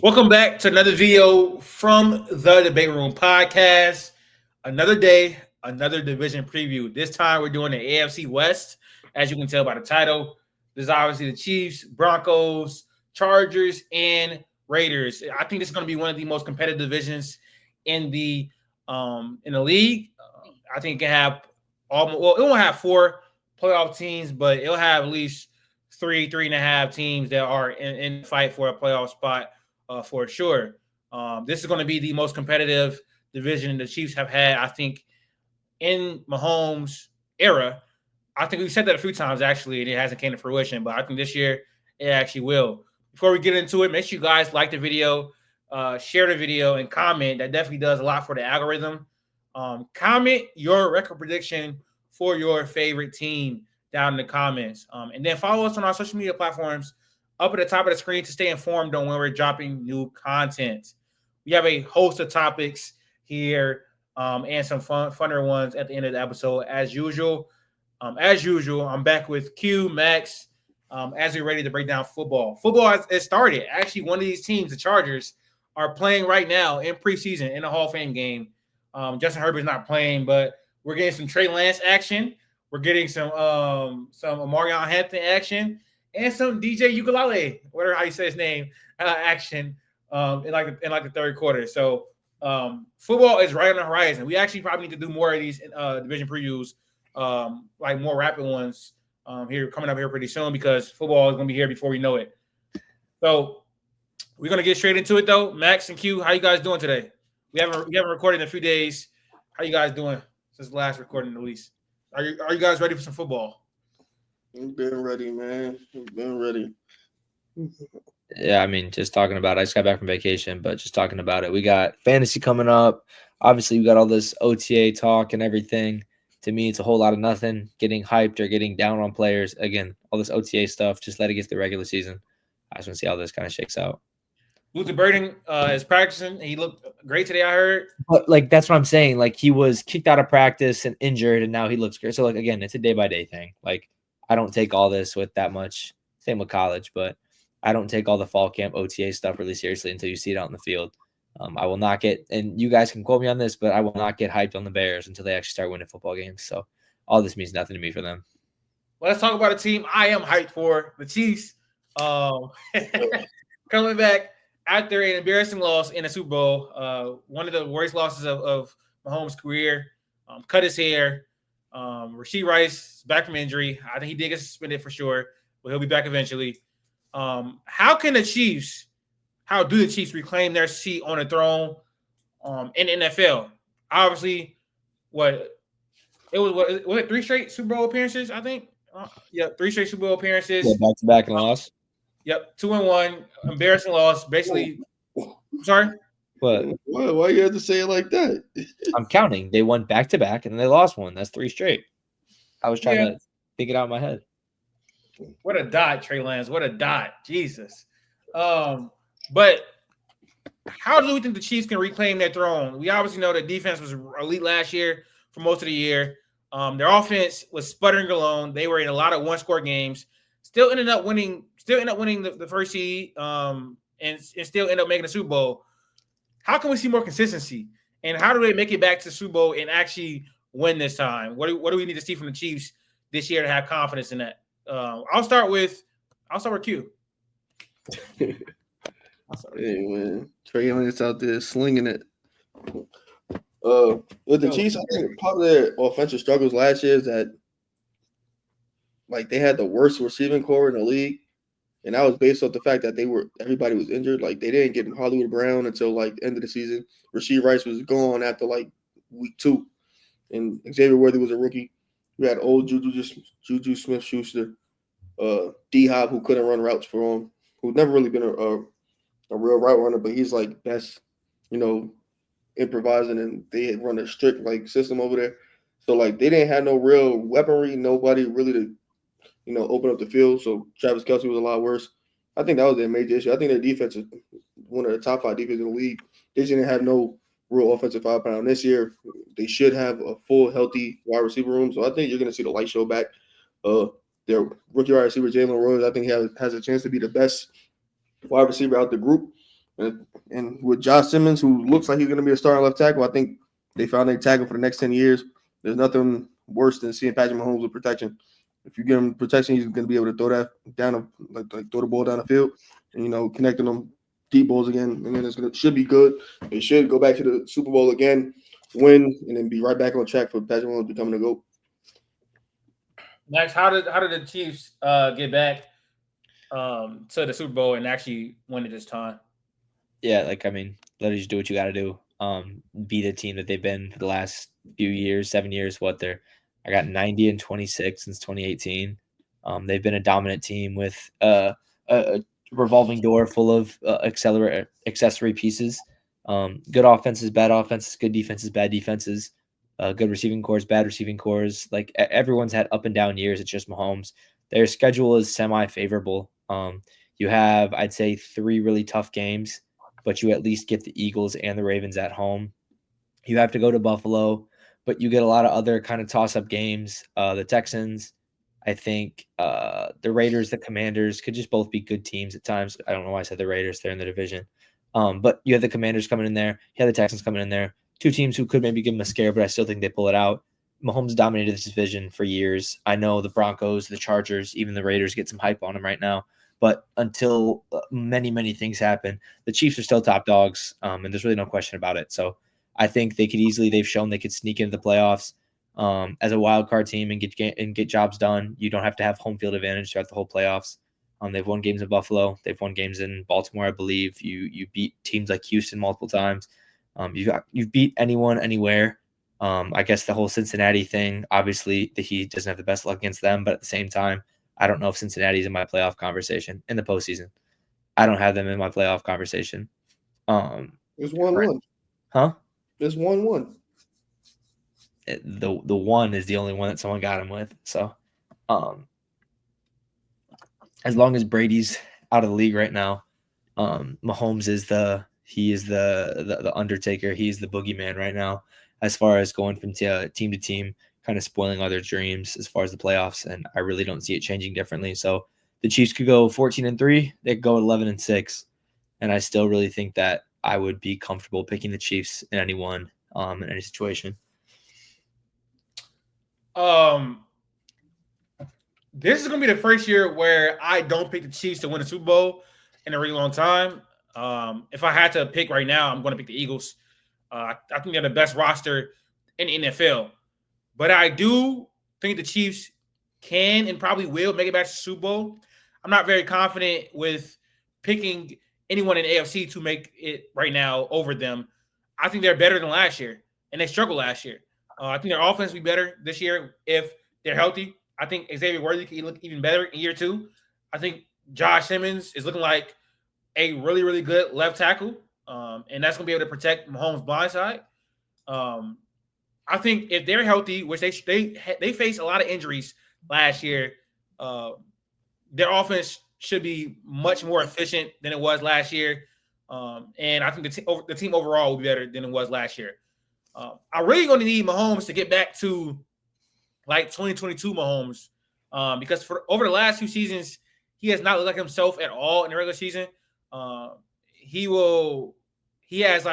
Welcome back to another video from the Debate Room podcast. Another day, another division preview. This time we're doing the AFC West. As you can tell by the title, this is obviously the Chiefs, Broncos, Chargers, and Raiders. I think this is going to be one of the most competitive divisions in the league. I think it can have it won't have four playoff teams, but it'll have at least three and a half teams that are in the fight for a playoff spot for sure. This is going to be the most competitive division the Chiefs have had, I think, in Mahomes' era. I think we've said that a few times actually, and it hasn't came to fruition. But I think this year it actually will. Before we get into it, make sure you guys like the video, share the video, and comment. That definitely does a lot for the algorithm. Comment your record prediction for your favorite team down in the comments, and then follow us on our social media platforms up at the top of the screen to stay informed on when we're dropping new content. We have a host of topics here and some funner ones at the end of the episode, as usual. I'm back with Q, Max, as we're ready to break down football. Football has started. Actually, one of these teams, the Chargers, are playing right now in preseason in the Hall of Fame game. Justin Herbert's not playing, but we're getting some Trey Lance action. We're getting some Omarion Hampton action and some DJ Ukulele, whatever how you say his name, action in the third quarter. So football is right on the horizon. We actually probably need to do more of these division previews, like more rapid ones here coming up here pretty soon because football is going to be here before we know it. So we're going to get straight into it though. Max and Q, how you guys doing today? We haven't recorded in a few days. How you guys doing since the last recording at least? Are you guys ready for some football? We've been ready, man. We've been ready. Yeah, I mean, just talking about it. I just got back from vacation, but just talking about it. We got fantasy coming up. Obviously, we got all this OTA talk and everything. To me, it's a whole lot of nothing. Getting hyped or getting down on players. Again, all this OTA stuff. Just let it get to the regular season. I just want to see how this kind of shakes out. Luther Burden is practicing. He looked great today, I heard. But, that's what I'm saying. He was kicked out of practice and injured, and now he looks great. So, again, it's a day-by-day thing. I don't take all this with that much. Same with college, but I don't take all the fall camp OTA stuff really seriously until you see it out in the field. I will not get, and you guys can quote me on this, but I will not get hyped on the Bears until they actually start winning football games. So all this means nothing to me for them. Well, let's talk about a team I am hyped for, the Chiefs. Coming back after an embarrassing loss in the Super Bowl, one of the worst losses of Mahomes' career, cut his hair. Rashee Rice back from injury. I think he did get suspended for sure, but he'll be back eventually. How do the Chiefs reclaim their seat on the throne in the NFL? Obviously, was it 3 straight Super Bowl appearances, I think? 3 straight Super Bowl appearances. Yeah, back-to-back and loss. Yep, 2-1, embarrassing loss. Basically, sorry? What? Why you have to say it like that? I'm counting. They won back-to-back, and then they lost one. That's 3 straight. I was trying to think it out in my head. What a dot, Trey Lance. What a dot. Jesus. But how do we think the Chiefs can reclaim their throne? We obviously know that defense was elite last year for most of the year. Their offense was sputtering alone. They were in a lot of one-score games. Still ended up winning the first seed and still end up making the Super Bowl. How can we see more consistency? And how do they make it back to the Super Bowl and actually win this time? What do we need to see from the Chiefs this year to have confidence in that? I'll start with Q. Hey man, Trey Lance out there slinging it. With the Chiefs, I think part of their offensive struggles last year is that they had the worst receiving core in the league, and that was based off the fact that everybody was injured. They didn't get Hollywood Brown until the end of the season. Rashee Rice was gone after week 2, and Xavier Worthy was a rookie. We had old Juju Smith-Schuster, D-Hop, who couldn't run routes for him, who's never really been a real route runner, but he's best, improvising, and they run a strict system over there. So they didn't have no real weaponry, nobody really to open up the field. So Travis Kelce was a lot worse. I think that was their major issue. I think their defense is one of the top 5 defenses in the league. They didn't have no real offensive firepower. This year, they should have a full, healthy wide receiver room. So I think you're going to see the light show back. Their rookie wide receiver, Jalen Rose, I think he has a chance to be the best wide receiver out the group. And with Josh Simmons, who looks like he's going to be a starting left tackle, I think they found a tackle for the next 10 years. There's nothing worse than seeing Patrick Mahomes with protection. If you give him protection, he's going to be able to throw that down, like throw the ball down the field, and connecting them deep balls again. And then should be good. They should go back to the Super Bowl again, win, and then be right back on track for Patrick Mahomes becoming a GOAT. Max, how did the Chiefs get back to the Super Bowl and actually win it this time? Yeah, let us do what you got to do. Be the team that they've been for the last few years, 7 years. I got 90-26 since 2018. They've been a dominant team with a revolving door full of accessory pieces. Good offenses, bad offenses, good defenses, bad defenses, good receiving cores, bad receiving cores. Like everyone's had up and down years. It's just Mahomes. Their schedule is semi-favorable. You have, I'd say, 3 really tough games, but you at least get the Eagles and the Ravens at home. You have to go to Buffalo, but you get a lot of other kind of toss-up games. The Texans, I think the Raiders, the Commanders could just both be good teams at times. I don't know why I said the Raiders. They're in the division. But you have the Commanders coming in there. You have the Texans coming in there. 2 teams who could maybe give them a scare, but I still think they pull it out. Mahomes dominated this division for years. I know the Broncos, the Chargers, even the Raiders get some hype on them right now. But until many, many things happen, the Chiefs are still top dogs, and there's really no question about it. So I think they've shown they could sneak into the playoffs as a wild card team and get jobs done. You don't have to have home field advantage throughout the whole playoffs. They've won games in Buffalo. They've won games in Baltimore, I believe. You beat teams like Houston multiple times. You've beat anyone, anywhere. I guess the whole Cincinnati thing, obviously, the Heat doesn't have the best luck against them, but at the same time, I don't know if Cincinnati's in my playoff conversation in the postseason. I don't have them in my playoff conversation. It's 1-1. Huh? It's 1-1. The one is the only one that someone got him with. So, as long as Brady's out of the league right now, Mahomes is the Undertaker. He's the boogeyman right now, as far as going from team to team, kind of spoiling other dreams as far as the playoffs. And I really don't see it changing differently. So the Chiefs could go 14-3. They could go 11-6. And I still really think that I would be comfortable picking the Chiefs in anyone, in any situation. This is going to be the first year where I don't pick the Chiefs to win the Super Bowl in a really long time. If I had to pick right now, I'm going to pick the Eagles. I think they're the best roster in the NFL. But I do think the Chiefs can and probably will make it back to the Super Bowl. I'm not very confident with picking anyone in the AFC to make it right now over them. I think they're better than last year, and they struggled last year. I think their offense will be better this year if they're healthy. I think Xavier Worthy can look even better in year 2. I think Josh Simmons is looking like a really, really good left tackle, and that's going to be able to protect Mahomes' blind side. I think if they're healthy, which they faced a lot of injuries last year, their offense should be much more efficient than it was last year, and I think the team overall will be better than it was last year. I'm really going to need Mahomes to get back to like 2022 Mahomes, because for over the last 2 seasons, he has not looked like himself at all in the regular season. He has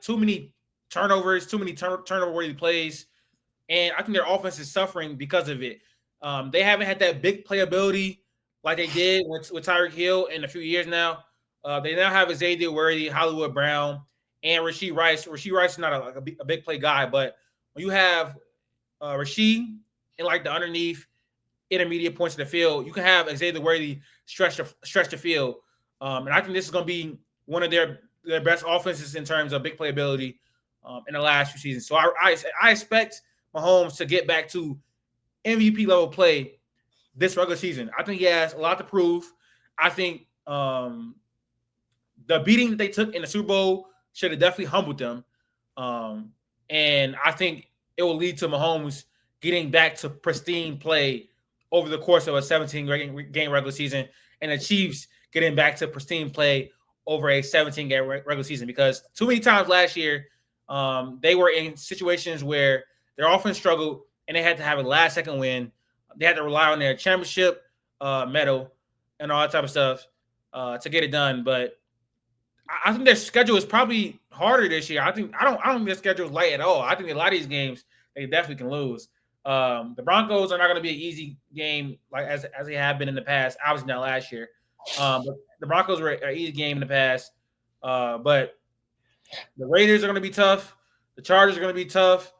too many turnovers, too many turnover-worthy plays, and I think their offense is suffering because of it. They haven't had that big playability like they did with Tyreek Hill in a few years now. They now have Xavier Worthy, Hollywood Brown, and Rashee Rice. Rashee Rice is not a big play guy, but when you have Rashee in like the underneath intermediate points of the field, you can have Xavier Worthy stretch the field. And I think this is going to be one of their best offenses in terms of big playability in the last few seasons. So I expect Mahomes to get back to MVP level play this regular season. I think he has a lot to prove. I think the beating that they took in the Super Bowl should have definitely humbled them. And I think it will lead to Mahomes getting back to pristine play over the course of a 17-game regular season, and the Chiefs getting back to pristine play over a 17-game regular season, because too many times last year they were in situations where their offense struggled and they had to have a last-second win. They had to rely on their championship medal and all that type of stuff. to get it done. But I think their schedule is probably harder this year. I don't think their schedule is light at all. I think a lot of these games they definitely can lose. The Broncos are not going to be an easy game like as they have been in the past. Obviously not last year. But the Broncos were an easy game in the past. But the Raiders are going to be tough. The Chargers are going to be tough.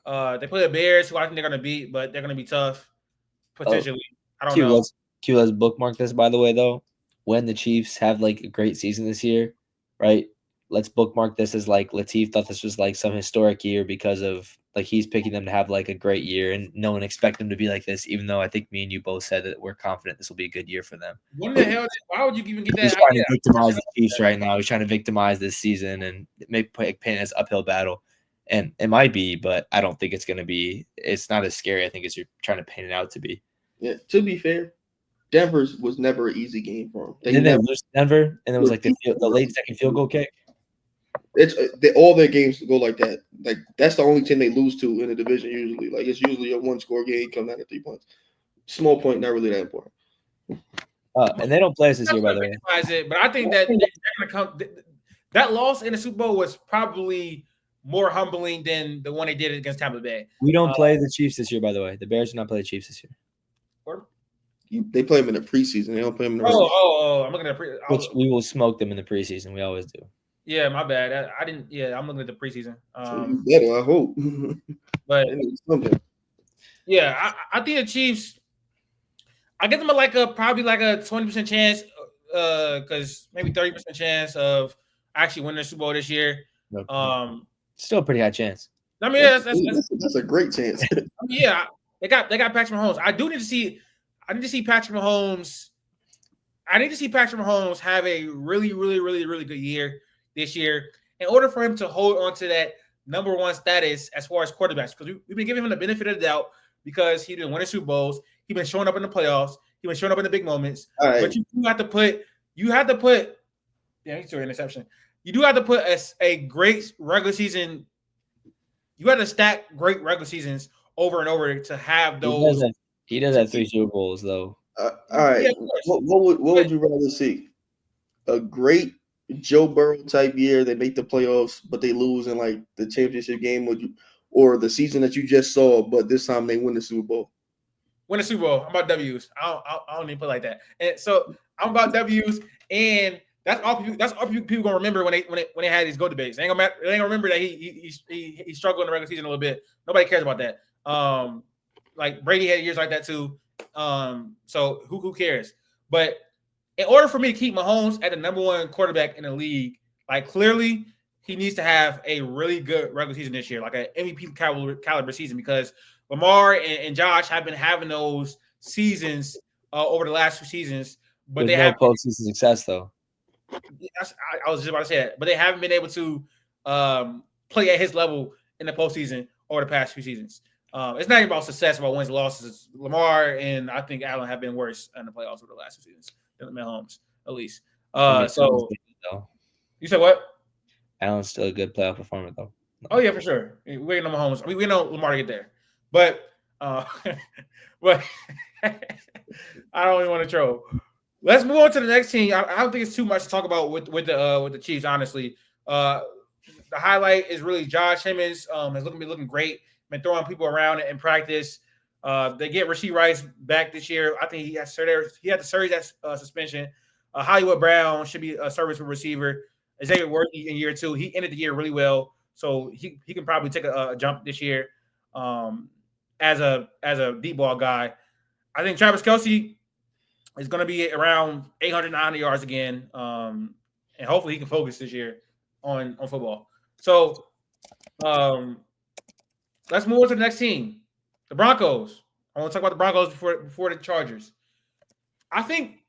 They play the Bears, who I think they're going to beat, but they're going to be tough potentially. I don't know. Let's bookmark this, by the way, though. When the Chiefs have like a great season this year, right? Let's bookmark this as like Latif thought this was like some historic year because of like he's picking them to have like a great year, and no one expect them to be like this. Even though I think me and you both said that we're confident this will be a good year for them. When the hell? Why would you even get that? He's trying to victimize the Chiefs right now. He's trying to victimize this season and make paint as uphill battle. And it might be, but I don't think it's going to be. It's not as scary, I think, as you're trying to paint it out to be. Yeah, to be fair, Denver's was never an easy game for them. Didn't they lose Denver? And it was like the late second field goal kick? All their games go like that. Like, that's the only team they lose to in the division usually. Like, it's usually a one-score game, come down to 3 points. Small point, not really that important. And they don't play us this year, by the way. But I think that they're going to come. That loss in the Super Bowl was probably more humbling than the one they did against Tampa Bay. We don't play the Chiefs this year, by the way. The Bears do not play the Chiefs this year. They play them in the preseason. They don't play them in the I'm looking at which we will smoke them in the preseason. We always do. Yeah, my bad. I didn't. Yeah, I'm looking at the preseason. So better, I hope. But yeah, I think the Chiefs. I give them probably like a 20% chance, because maybe 30% chance of actually winning the Super Bowl this year. Okay. Still a pretty high chance. I mean, that's a great chance. Yeah, they got Patrick Mahomes. I need to see Patrick Mahomes. I need to see Patrick Mahomes have a really, really, really, really good year this year in order for him to hold on to that number one status as far as quarterbacks. Because we've been giving him the benefit of the doubt because he didn't win the Super Bowls. He's been showing up in the playoffs. He's been showing up in the big moments. Right. But you have to put. Yeah, he's an interception. You do have to put a great regular season. You have to stack great regular seasons over and over to have those. He does have 3 Super Bowls, though. All right. Yeah, what would you rather see? A great Joe Burrow type year, they make the playoffs, but they lose in like the championship game, or the season that you just saw, but this time they win the Super Bowl? Win the Super Bowl. I'm about W's. I don't even put it like that. And so I'm about W's, and that's all people gonna remember when they had these go debates. They ain't gonna remember that he struggled in the regular season a little bit. Nobody cares about that. Like Brady had years like that too. So who cares? But in order for me to keep Mahomes at the number one quarterback in the league, like clearly he needs to have a really good regular season this year, like an MVP caliber season, because Lamar and Josh have been having those seasons over the last 2 seasons, but they have postseason success though. I was just about to say that, but they haven't been able to play at his level in the postseason over the past few seasons. It's not even about success, about wins and losses. Lamar and I think Allen have been worse in the playoffs over the last 2 seasons than Mahomes, at least. So you said what? Allen's still a good playoff performer, though. Oh yeah, for sure. We waiting on Mahomes. We know Lamar to get there, but but I don't even want to troll. Let's move on to the next team. I don't think it's too much to talk about with the Chiefs. Honestly, the highlight is really Josh Simmons. Has looking great. Been throwing people around in practice. They get Rashee Rice back this year. I think he had to serve that suspension. Hollywood Brown should be a serviceable receiver. Xavier Worthy in year 2. He ended the year really well, so he can probably take a jump this year as a deep ball guy. I think Travis Kelce is going to be around 800, 900 yards again, and hopefully he can focus this year on football. So let's move on to the next team, the Broncos. I want to talk about the Broncos before the Chargers. I think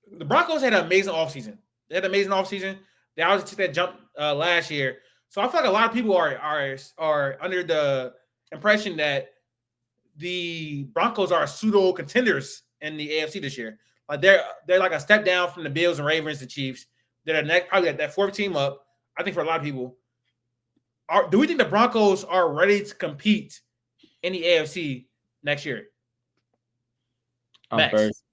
the Broncos had an amazing offseason. They had an amazing offseason. They obviously took that jump last year. So I feel like a lot of people are under the impression that the Broncos are pseudo contenders in the AFC this year. Like they're like a step down from the Bills and Ravens, the Chiefs. They're probably that 4th team up. I think for a lot of people. Do we think the Broncos are ready to compete in the AFC next year? Max.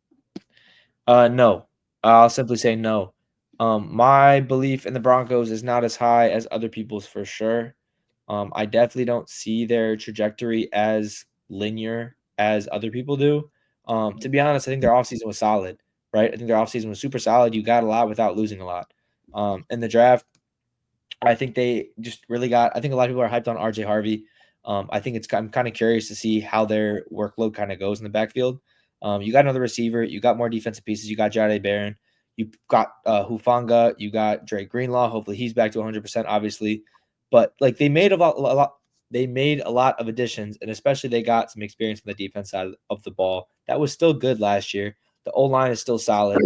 No. I'll simply say no. My belief in the Broncos is not as high as other people's for sure. I definitely don't see their trajectory as linear as other people do. To be honest, I think their offseason was solid, right? I think their offseason was super solid. You got a lot without losing a lot. In the draft, I think they just really got. I think a lot of people are hyped on RJ Harvey. I'm kind of curious to see how their workload kind of goes in the backfield. You got another receiver. You got more defensive pieces. You got Jade Barron. You got Hufanga. You got Drake Greenlaw. Hopefully he's back to 100%, obviously. But like they made a lot. They made a lot of additions, and especially they got some experience on the defense side of the ball. That was still good last year. The O line is still solid.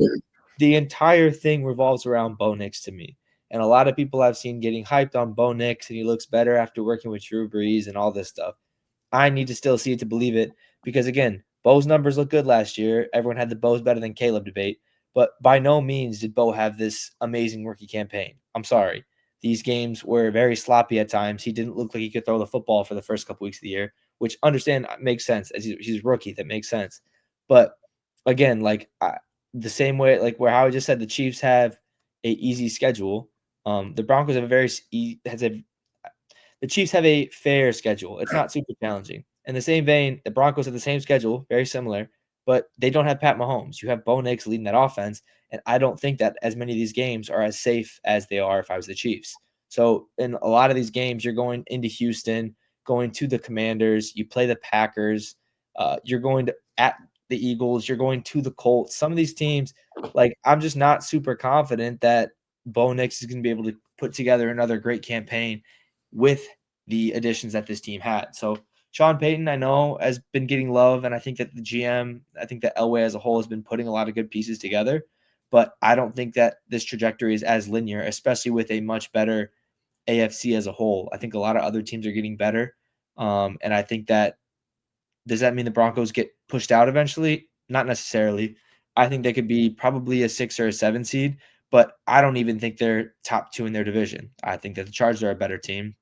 The entire thing revolves around Bo Nix to me. And a lot of people I've seen getting hyped on Bo Nix, and he looks better after working with Drew Brees and all this stuff. I need to still see it to believe it because, again, Bo's numbers look good last year. Everyone had the Bo's better than Caleb debate, but by no means did Bo have this amazing rookie campaign. I'm sorry. These games were very sloppy at times. He didn't look like he could throw the football for the first couple weeks of the year, which understand makes sense as he's a rookie. That makes sense. But again, the same way, like where Howard just said, the Chiefs have a easy schedule. The Broncos have the Chiefs have a fair schedule. It's not super challenging. In the same vein, the Broncos have the same schedule, very similar, but they don't have Pat Mahomes. You have Bo Nix leading that offense, and I don't think that as many of these games are as safe as they are if I was the Chiefs. So in a lot of these games, you're going into Houston, going to the Commanders, you play the Packers, you're going at the Eagles, you're going to the Colts. Some of these teams, like I'm just not super confident that Bo Nix is going to be able to put together another great campaign with the additions that this team had. So Sean Payton, I know, has been getting love, and I think that the GM, I think that Elway as a whole has been putting a lot of good pieces together, but I don't think that this trajectory is as linear, especially with a much better AFC as a whole. I think a lot of other teams are getting better, and I think that does that mean the Broncos get pushed out eventually? Not necessarily. I think they could be probably a 6 or a 7 seed, but I don't even think they're top 2 in their division. I think that the Chargers are a better team.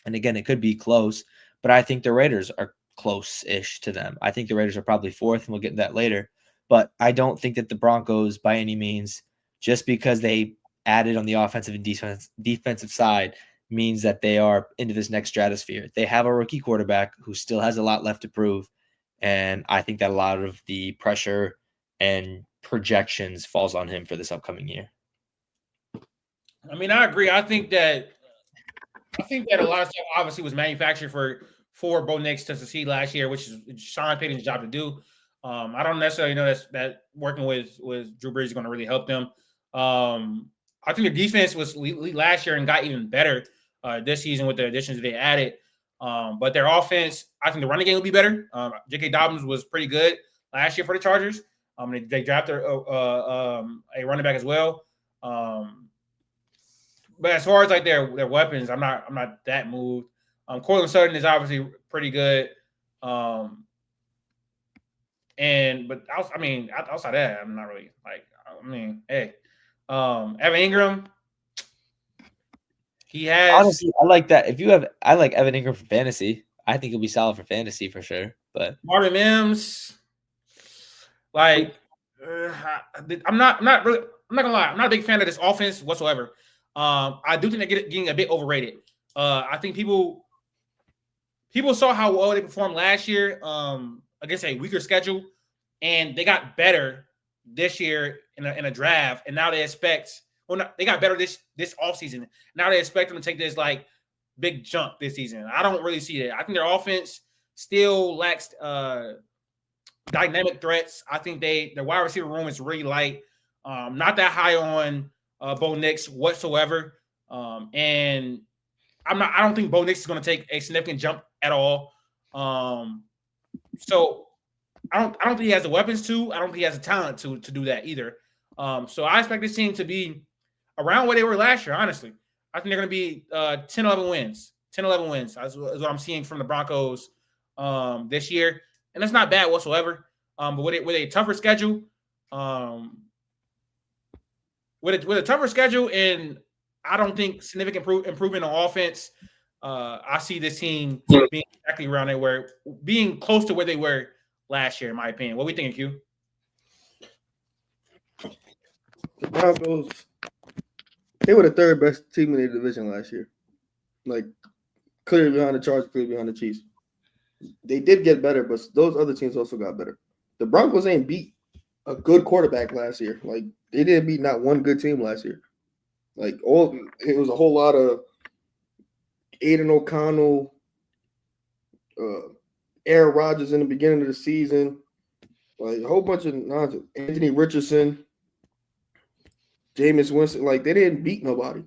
And again, it could be close, but I think the Raiders are close-ish to them. I think the Raiders are probably 4th, and we'll get into that later. But I don't think that the Broncos, by any means, just because they added on the offensive and defensive side, means that they are into this next stratosphere. They have a rookie quarterback who still has a lot left to prove. And I think that a lot of the pressure and projections falls on him for this upcoming year. I mean, I agree. I think that a lot of stuff obviously was manufactured for Bo Nix to succeed last year, which is Sean Payton's job to do. I don't necessarily know that working with Drew Brees is going to really help them. I think the defense was elite last year and got even better this season with the additions that they added. But their offense, I think the running game will be better. J.K. Dobbins was pretty good last year for the Chargers. They drafted a running back as well. But as far as like their weapons, I'm not that moved. Courtland Sutton is obviously pretty good. But outside that, I'm not really like. I mean, hey, Evan Ingram. He has honestly, I like Evan Ingram for fantasy. I think he'll be solid for fantasy for sure. But Marvin Mims, like, I'm not gonna lie. I'm not a big fan of this offense whatsoever. I do think they're getting a bit overrated. I think people saw how well they performed last year against a weaker schedule, and they got better this year in a draft, and now they expect. They got better this offseason. Now they expect them to take this like big jump this season. I don't really see that. I think their offense still lacks dynamic threats. I think their wide receiver room is really light. Not that high on Bo Nix whatsoever. And I don't think Bo Nix is going to take a significant jump at all. So I don't think he has the weapons to. I don't think he has the talent to do that either. So I expect this team to be around where they were last year, honestly. I think they're going to be 10, 11 wins. 10, 11 wins is what I'm seeing from the Broncos this year. And that's not bad whatsoever. But with a tougher schedule, with a tougher schedule, and I don't think significant improvement on offense, I see this team being exactly around there, being close to where they were last year, in my opinion. What we thinking, Q? the Broncos, they were the third best team in the division last year. Like, clearly behind the Chargers, clearly behind the Chiefs. They did get better, but those other teams also got better. The Broncos ain't beat a good quarterback last year. Like, they didn't beat not one good team last year. Like, it was a whole lot of Aiden O'Connell, Aaron Rodgers in the beginning of the season, like a whole bunch of nonsense. Anthony Richardson, Jameis Winston, like they didn't beat nobody.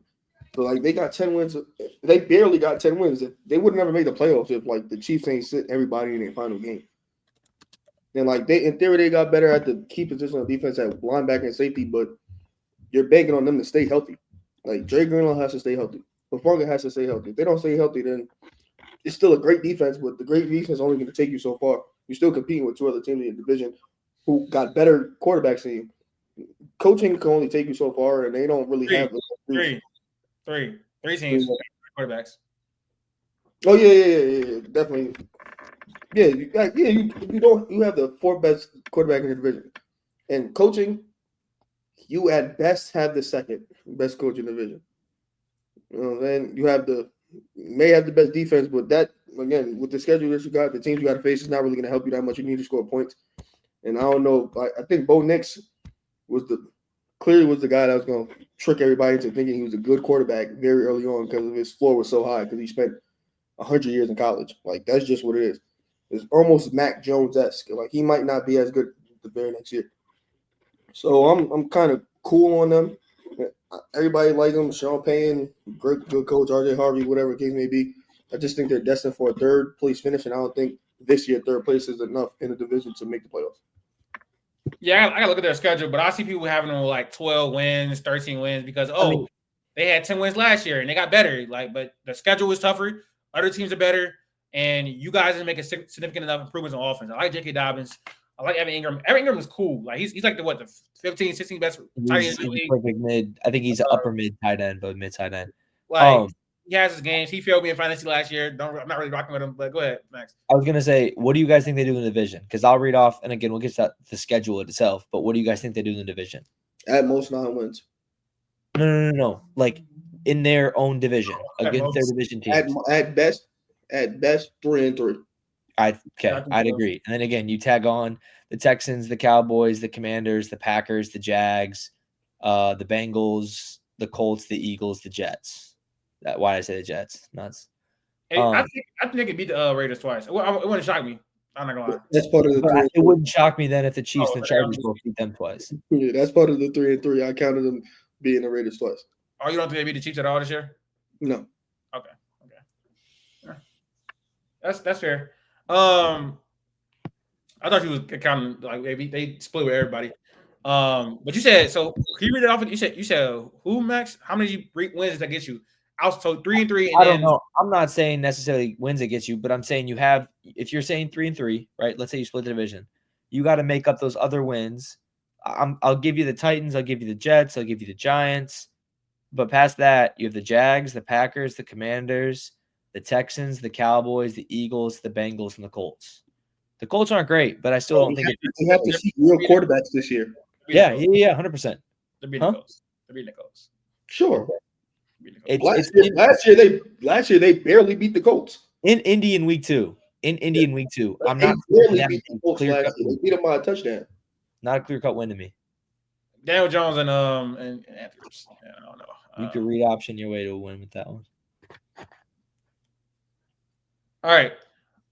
So like they got 10 wins. They barely got 10 wins. They would never make the playoffs if like the Chiefs ain't sit everybody in their final game. And like they in theory they got better at the key position of defense at linebacker and safety, but you're banking on them to stay healthy. Like Dre Greenlaw has to stay healthy. Lafarga has to stay healthy. If they don't stay healthy, then it's still a great defense, but the great defense is only going to take you so far. You're still competing with two other teams in the division who got better quarterbacks than you. Coaching can only take you so far, and they don't really have three teams quarterbacks. Oh yeah, definitely. Yeah, you have the fourth best quarterback in the division, and coaching, you at best have the second best coach in the division. Then you may have the best defense, but that again with the schedule that you got, the teams you got to face is not really going to help you that much. You need to score points, and I don't know. I think Bo Nix was the guy that was going to trick everybody into thinking he was a good quarterback very early on because his floor was so high because he spent 100 years in college. Like that's just what it is. It's almost Mac Jones-esque. Like he might not be as good the very next year. So I'm kind of cool on them. Everybody like them. Sean Payton, great good coach. RJ Harvey, whatever the case may be. I just think they're destined for a third place finish, and I don't think this year third place is enough in the division to make the playoffs. Yeah, I gotta look at their schedule, but I see people having them like 12 wins, 13 wins because they had 10 wins last year and they got better. Like, but the schedule was tougher. Other teams are better, and you guys didn't make a significant enough improvements on offense. I like J.K. Dobbins. I like Evan Ingram. Evan Ingram is cool. Like he's like the 15, 16 best tight end in the league. Perfect mid. I think he's an upper mid tight end, but mid tight end. Like he has his games. He failed me in fantasy last year. I'm not really rocking with him, but go ahead, Max. I was gonna say, what do you guys think they do in the division? Because I'll read off, and again, we'll get to the schedule itself. But what do you guys think they do in the division? At most 9 wins. No. Like in their own division against their division teams. At best 3-3. I'd agree. And then again, you tag on the Texans, the Cowboys, the Commanders, the Packers, the Jags, the Bengals, the Colts, the Eagles, the Jets. Why did I say the Jets? Nuts. I think they could beat the Raiders twice. It wouldn't shock me. I'm not gonna lie. That's part of the. It wouldn't shock me then if the Chiefs and the Chargers both beat them twice. Yeah, that's part of the 3-3. I counted them beating the Raiders twice. Oh, you don't think they beat the Chiefs at all this year? No. Okay. Yeah. That's fair. I thought you was counting like they split with everybody. But you said so. Can you read it off? You said who, Max? How many wins does that get you? I was told 3-3. I don't know. I'm not saying necessarily wins it gets you, but I'm saying you have. If you're saying 3-3, right? Let's say you split the division, you got to make up those other wins. I'll give you the Titans. I'll give you the Jets. I'll give you the Giants. But past that, you have the Jags, the Packers, the Commanders, the Texans, the Cowboys, the Eagles, the Bengals, and the Colts. The Colts aren't great, but I still don't think you have to see real quarterbacks this year. Yeah, 100%. They're beating the Colts. Sure. Last year they barely beat the Colts in Indy in week 2. I'm not barely beat the Colts last year. They beat them by a touchdown. Not a clear-cut win to me. Daniel Jones and Andrews. Yeah, I don't know. You could read option your way to a win with that one. All right,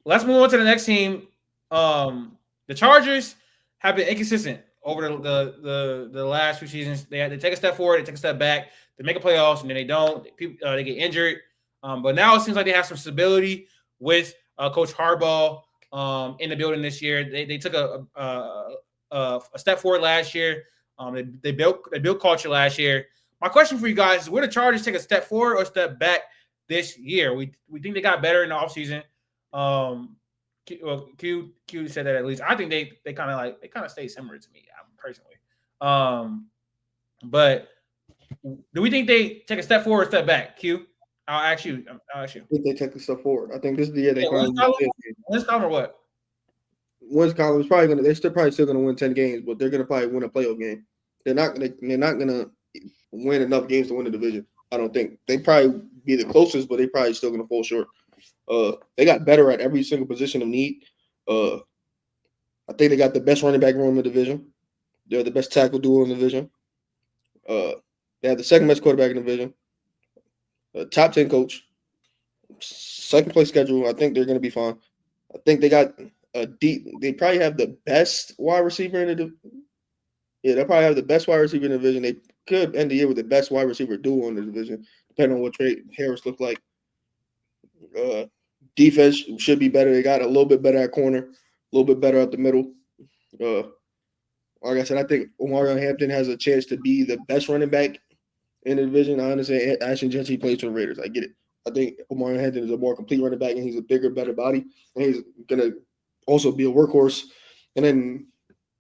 let's move on to the next team. The Chargers have been inconsistent over the last few seasons. They take a step forward, they take a step back, they make a playoffs, and then they don't. They get injured. But now it seems like they have some stability with Coach Harbaugh in the building this year. They took a step forward last year. They built culture last year. My question for you guys is: will the Chargers take a step forward or a step back this year? We think they got better in the offseason. Q said that at least. I think they kind of stay similar to me personally. But do we think they take a step forward or step back? Q, I'll ask you. I think they take a step forward. I think this is the year they wins column or what? Wins column is probably they're still probably still gonna win 10 games, but they're gonna probably win a playoff game. they're not gonna win enough games to win the division. I don't think. They probably be the closest, but they probably still gonna fall short. They got better at every single position of need. I think they got the best running back room in the division. They're the best tackle duo in the division. They have the second best quarterback in the division. Top 10 coach. Second place schedule. I think they're going to be fine. I think they got a deep. They probably have the best wide receiver in the division. Yeah, they probably have the best wide receiver in the division. They could end the year with the best wide receiver duo in the division, depending on what Trey Harris look like. Defense should be better. They got a little bit better at corner, a little bit better up the middle. Like I said, I think Omarion Hampton has a chance to be the best running back in the division. I understand Ashton Gentry plays for the Raiders. I get it. I think Omarion Hampton is a more complete running back, and he's a bigger, better body, and he's gonna also be a workhorse. And then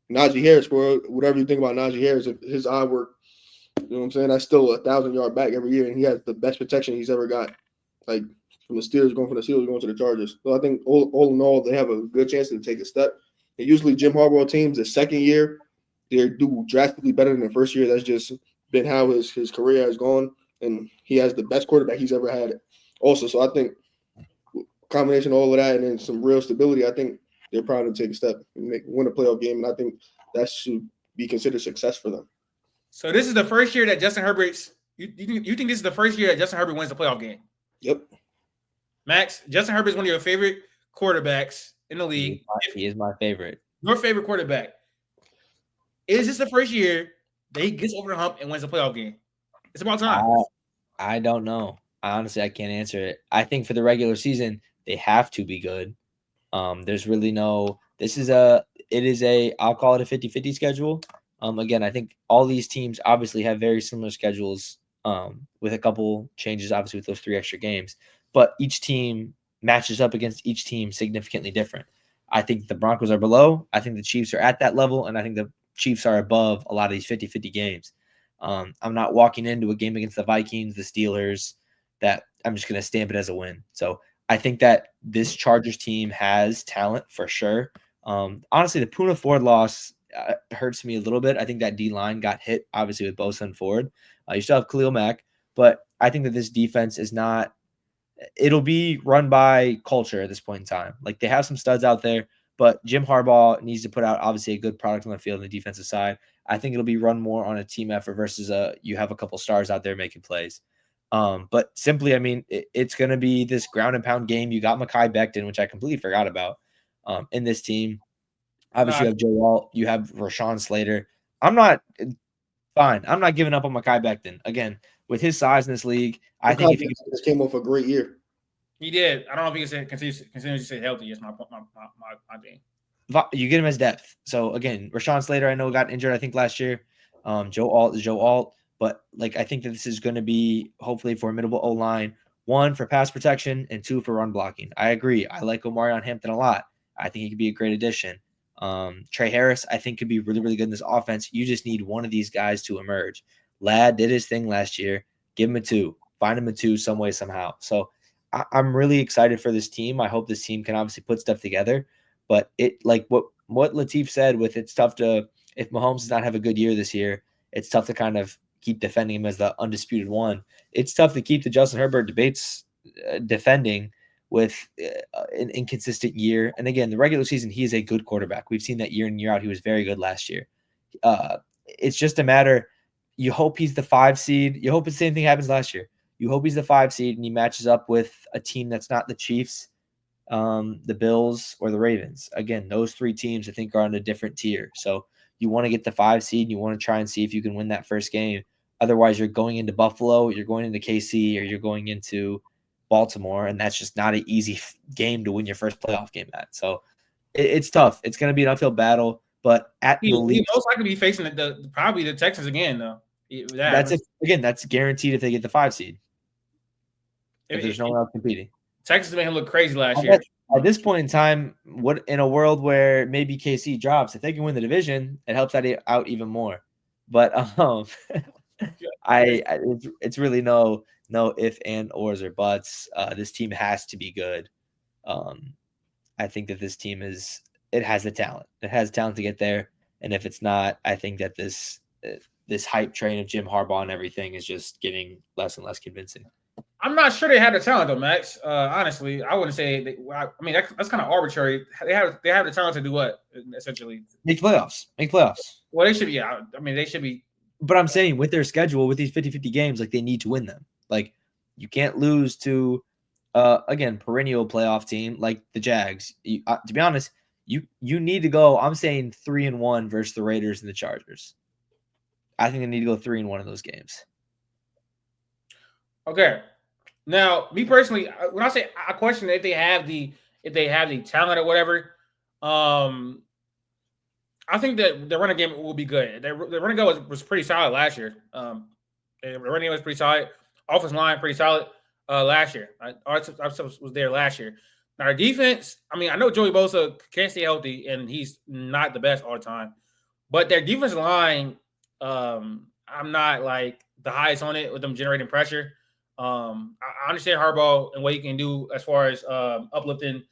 Najee Harris, for whatever you think about Najee Harris, if his eye work, you know what I'm saying? That's still a 1,000-yard back every year, and he has the best protection he's ever got. Like from the Steelers going to the Chargers. So I think all in all, they have a good chance to take a step. And usually Jim Harbaugh teams, the second year, they do drastically better than the first year. That's just been how his career has gone, and he has the best quarterback he's ever had. Also, so I think combination of all of that and then some real stability, I think they're probably going to take a step and win a playoff game, and I think that should be considered success for them. So this is the first year that Justin Herbert's. You think this is the first year that Justin Herbert wins the playoff game? Yep. Max, Justin Herbert is one of your favorite quarterbacks in the league. He is my favorite. Your favorite quarterback. Is this the first year that he gets over the hump and wins the playoff game? It's about time. I don't know. Honestly, I can't answer it. I think for the regular season, they have to be good. There's really no – it is a – I'll call it a 50-50 schedule. Again, I think all these teams obviously have very similar schedules with a couple changes, obviously, with those 3 extra games. But each team matches up against each team significantly different. I think the Broncos are below. I think the Chiefs are at that level, and I think the Chiefs are above a lot of these 50-50 games. I'm not walking into a game against the Vikings, the Steelers, that I'm just going to stamp it as a win. So I think that this Chargers team has talent for sure. Honestly, the Poona Ford loss hurts me a little bit. I think that D-line got hit, obviously, with Bosa and Ford. You still have Khalil Mack, but I think that this defense is not – it'll be run by culture at this point in time. Like, they have some studs out there, but Jim Harbaugh needs to put out, obviously, a good product on the field on the defensive side. I think it'll be run more on a team effort versus you have a couple stars out there making plays. But simply, I mean, it's going to be this ground and pound game. You got Mekhi Becton, which I completely forgot about in this team. Obviously, you have Joe Alt. You have Rashawn Slater. I'm not giving up on Mekhi Becton. Again, with his size in this league, I think if he just came off a great year. He did. I don't know if he can continue to stay healthy. Is my thing. You get him as depth. So again, Rashawn Slater, I know got injured, I think last year. Joe Alt is Joe Alt, but like I think that this is going to be hopefully a formidable O-line. 1 for pass protection and 2 for run blocking. I agree. I like Omarion Hampton a lot. I think he could be a great addition. Trey Harris, I think, could be really, really good in this offense. You just need one of these guys to emerge. Ladd did his thing last year. Give him a 2. Find him a 2 some way, somehow. So I'm really excited for this team. I hope this team can obviously put stuff together. But it, like what Latif said, with it's tough to, if Mahomes does not have a good year this year, it's tough to kind of keep defending him as the undisputed one. It's tough to keep the Justin Herbert debates defending with an inconsistent year. And again, the regular season, he is a good quarterback. We've seen that year in, year out. He was very good last year. It's just a matter, you hope he's the 5 seed. You hope the same thing happens last year. You hope he's the 5 seed and he matches up with a team that's not the Chiefs, the Bills, or the Ravens. Again, those 3 teams I think are on a different tier. So you want to get the 5 seed and you want to try and see if you can win that first game. Otherwise, you're going into Buffalo, you're going into KC, or you're going into Baltimore, and that's just not an easy game to win your first playoff game at. So it's tough. It's going to be an uphill battle, but at the least, most likely be facing probably the Texans again, though. That's guaranteed if they get the 5 seed. If there's no one else competing. Texas made him look crazy last year. At this point in time, what in a world where maybe KC drops, if they can win the division, it helps that out even more. But it's really no if and ors or buts. This team has to be good. I think that this team has the talent. It has talent to get there, and if it's not, I think that this hype train of Jim Harbaugh and everything is just getting less and less convincing. I'm not sure they had the talent though, Max. Honestly, I wouldn't say. I mean, that's kind of arbitrary. They have the talent to do what essentially Make playoffs. Well, they should be. I mean, they should be. But I'm saying with their schedule, with these 50-50 games, like they need to win them. Like you can't lose to, again, perennial playoff team like the Jags. To be honest, you need to go. I'm saying 3-1 versus the Raiders and the Chargers. I think they need to go 3-1 in those games. Okay. Now, me personally, when I question if they have the talent or whatever, I think that the running game will be good. The running game was pretty solid last year. The running game was pretty solid. Offensive line pretty solid last year. Our stuff was there last year. Now our defense, I mean, I know Joey Bosa can't stay healthy and he's not the best all the time, but their defensive line, I'm not like the highest on it with them generating pressure. I understand Harbaugh and what he can do as far as uplifting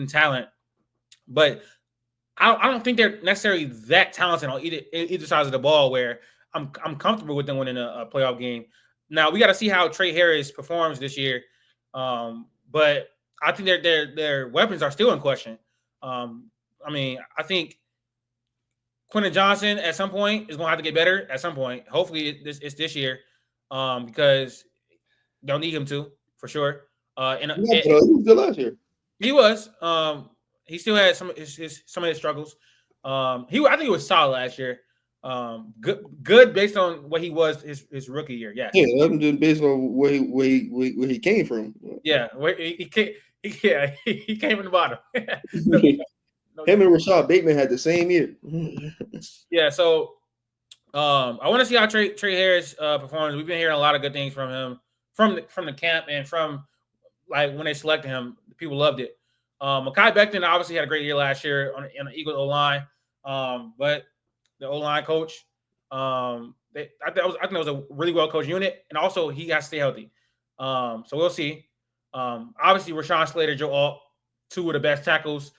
talent, but I don't think they're necessarily that talented on either side of the ball where I'm comfortable with them winning a playoff game. Now we got to see how Trey Harris performs this year, but I think their weapons are still in question. I mean, I think Quentin Johnson at some point is going to have to get better at some point. Hopefully it's this year because they'll need him to for sure. And he was good last year. He was. He still had some of his struggles. I think he was solid last year. Good based on what he was his rookie year. Yeah. Yeah, I'm just based on where he came from. Yeah, he came from the bottom. Him and Rashad Bateman had the same year. Yeah, so I want to see how Trey Harris performs. We've been hearing a lot of good things from him from the camp and from like when they selected him. People loved it. Mekhi Becton obviously had a great year last year on the Eagles O-line, but the O-line coach, I think it was a really well coached unit, and also he has to stay healthy. So we'll see. Obviously, Rashawn Slater, Joe Alt, two of the best tackles.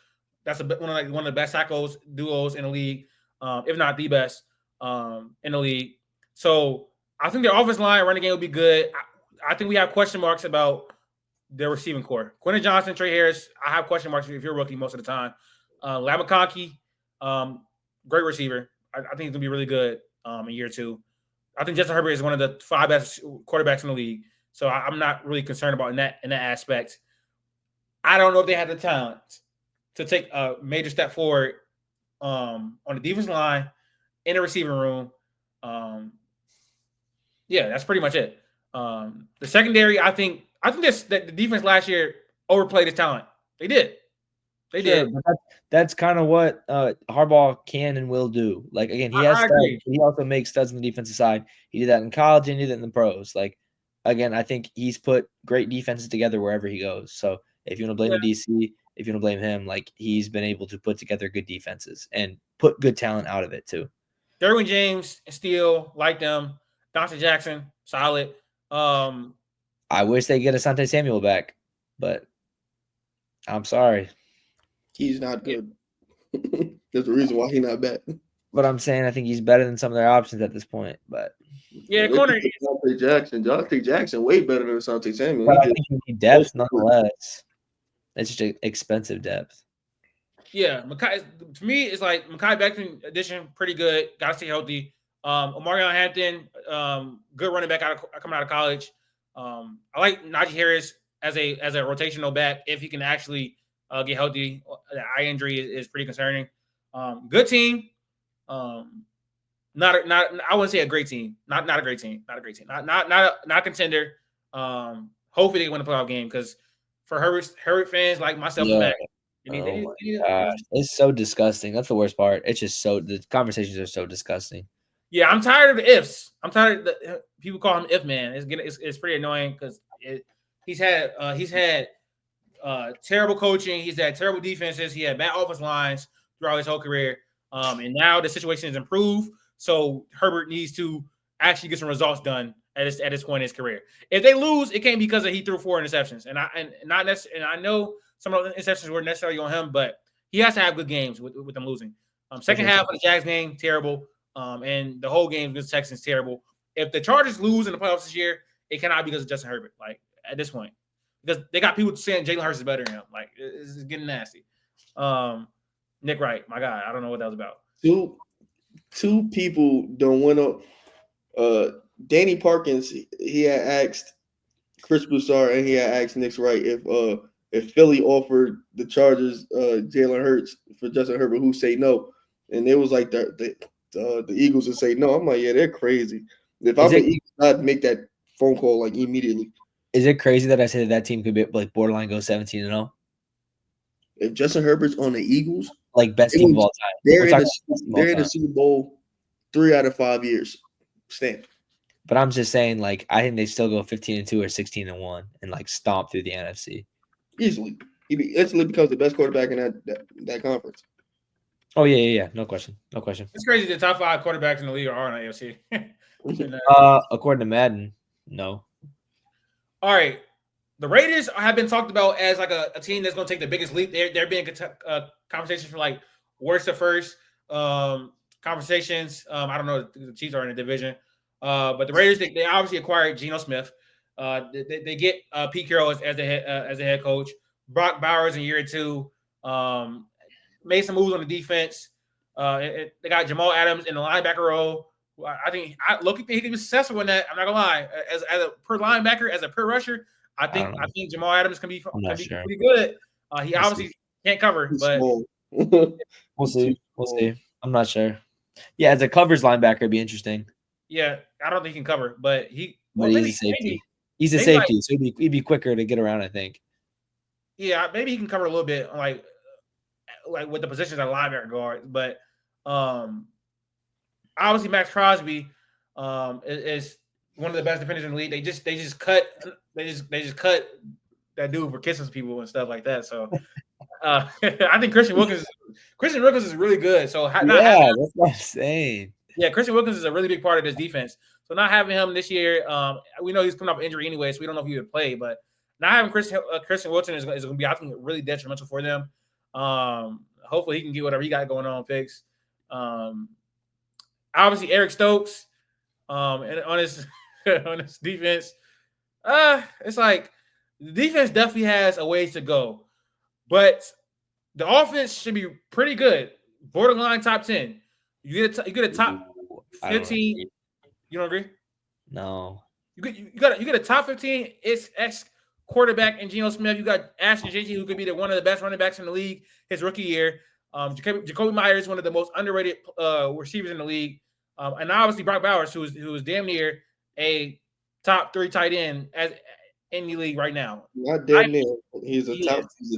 That's one of the best tackles duos in the league, if not the best in the league. So I think their offensive line running game will be good. I think we have question marks about their receiving core. Quentin Johnson, Trey Harris, I have question marks if you're a rookie most of the time. Ladd McConkey, great receiver. I think he's going to be really good in year two. I think Justin Herbert is one of the 5 best quarterbacks in the league. So I'm not really concerned about in that aspect. I don't know if they have the talent to take a major step forward on the defensive line, in the receiving room. Yeah, that's pretty much it. The secondary, I think that the defense last year overplayed his talent. They did. They did. But that's kind of what Harbaugh can and will do. Like again, he has studs, but he also makes studs on the defensive side. He did that in college and he did that in the pros. Like again, I think he's put great defenses together wherever he goes. So if you want to blame the DC, if you want to blame him, like he's been able to put together good defenses and put good talent out of it too. Derwin James, Steele, like them. Dante Jackson, solid. I wish they get Asante Samuel back, but I'm sorry. He's not good. There's a reason why he's not back. But I'm saying I think he's better than some of their options at this point. But yeah, corner Dante Jackson, way better than Asante Samuel. But I think you need depth nonetheless. It's just expensive depth. Yeah, to me, it's like Mekhi Becton addition, pretty good. Got to stay healthy. Omarion Hampton, good running back coming out of college. I like Najee Harris as a rotational back if he can actually get healthy. The eye injury is pretty concerning. Good team. I wouldn't say a great team. Not a great team. Not a great team. Not a contender. Hopefully they win the playoff game because for Herbert fans like myself and Mac, it's so disgusting. That's the worst part. It's just the conversations are so disgusting. Yeah, I'm tired of the ifs. I'm tired of people call him if man. It's pretty annoying because he's had terrible coaching. He's had terrible defenses. He had bad offensive lines throughout his whole career. And now the situation has improved. So Herbert needs to actually get some results done at this point in his career. If they lose, it can't be because he threw 4 interceptions. And I know some of the interceptions were necessarily on him, but he has to have good games with them losing. Second half of the Jags game, terrible. And the whole game against Texans terrible. If the Chargers lose in the playoffs this year, it cannot be because of Justin Herbert. Like at this point, because they got people saying Jalen Hurts is better than him. Like it's getting nasty. Nick Wright, my guy. I don't know what that was about. Two people don't win up. Danny Parkins, he had asked Chris Broussard and he had asked Nick Wright if Philly offered the Chargers Jalen Hurts for Justin Herbert, who say no, and it was like the Eagles would say no. I'm like, yeah, they're crazy. If I'm the Eagles, I'd make that phone call like immediately. Is it crazy that I said that team could be like borderline go 17-0? If Justin Herbert's on the Eagles, like best team of all time, they're in the Super Bowl 3 out of 5 years. Stamp. But I'm just saying, like, I think they still go 15-2 or 16-1 and like stomp through the NFC easily. He instantly becomes the best quarterback in that conference. Oh yeah, no question. It's crazy. The top 5 quarterbacks in the league are in the AFC. According to Madden, no. All right, the Raiders have been talked about as like a team that's going to take the biggest leap. They're being conversations for like worst to first conversations. I don't know. The Chiefs are in the division, but the Raiders they obviously acquired Geno Smith. They get Pete Carroll as the head coach. Brock Bowers in year 2. Made some moves on the defense. They got Jamal Adams in the linebacker role. I think he can be successful in that. I'm not gonna lie. As a per linebacker, as a per rusher, I think Jamal Adams can be pretty good. He obviously can't cover, but we'll see. I'm not sure. Yeah, as a covers linebacker, it'd be interesting. Yeah, I don't think he can cover, but he's a safety. He's a safety, so he'd be quicker to get around, I think. Yeah, maybe he can cover a little bit, like with the positions at linebacker guard, but obviously Max Crosby is one of the best defenders in the league. They just cut that dude for kissing people and stuff like that. So I think Christian Wilkins is really good. So that's what I'm saying. Yeah, Christian Wilkins is a really big part of this defense. So not having him this year, we know he's coming off injury anyway, so we don't know if he would play. But not having Christian Wilkins is going to be, I think, really detrimental for them. Hopefully he can get whatever he got going on fixed. Obviously Eric Stokes, and on his defense, it's like the defense definitely has a ways to go, but the offense should be pretty good, borderline top 10. You get a top 15. You don't agree? No. You get a top 15 ex quarterback in Geno Smith. You got Ashton Jeanty, who could be one of the best running backs in the league his rookie year. Jacoby Myers, one of the most underrated receivers in the league, and obviously Brock Bowers, who is damn near a top 3 tight end as in the league right now. Not damn near. He's a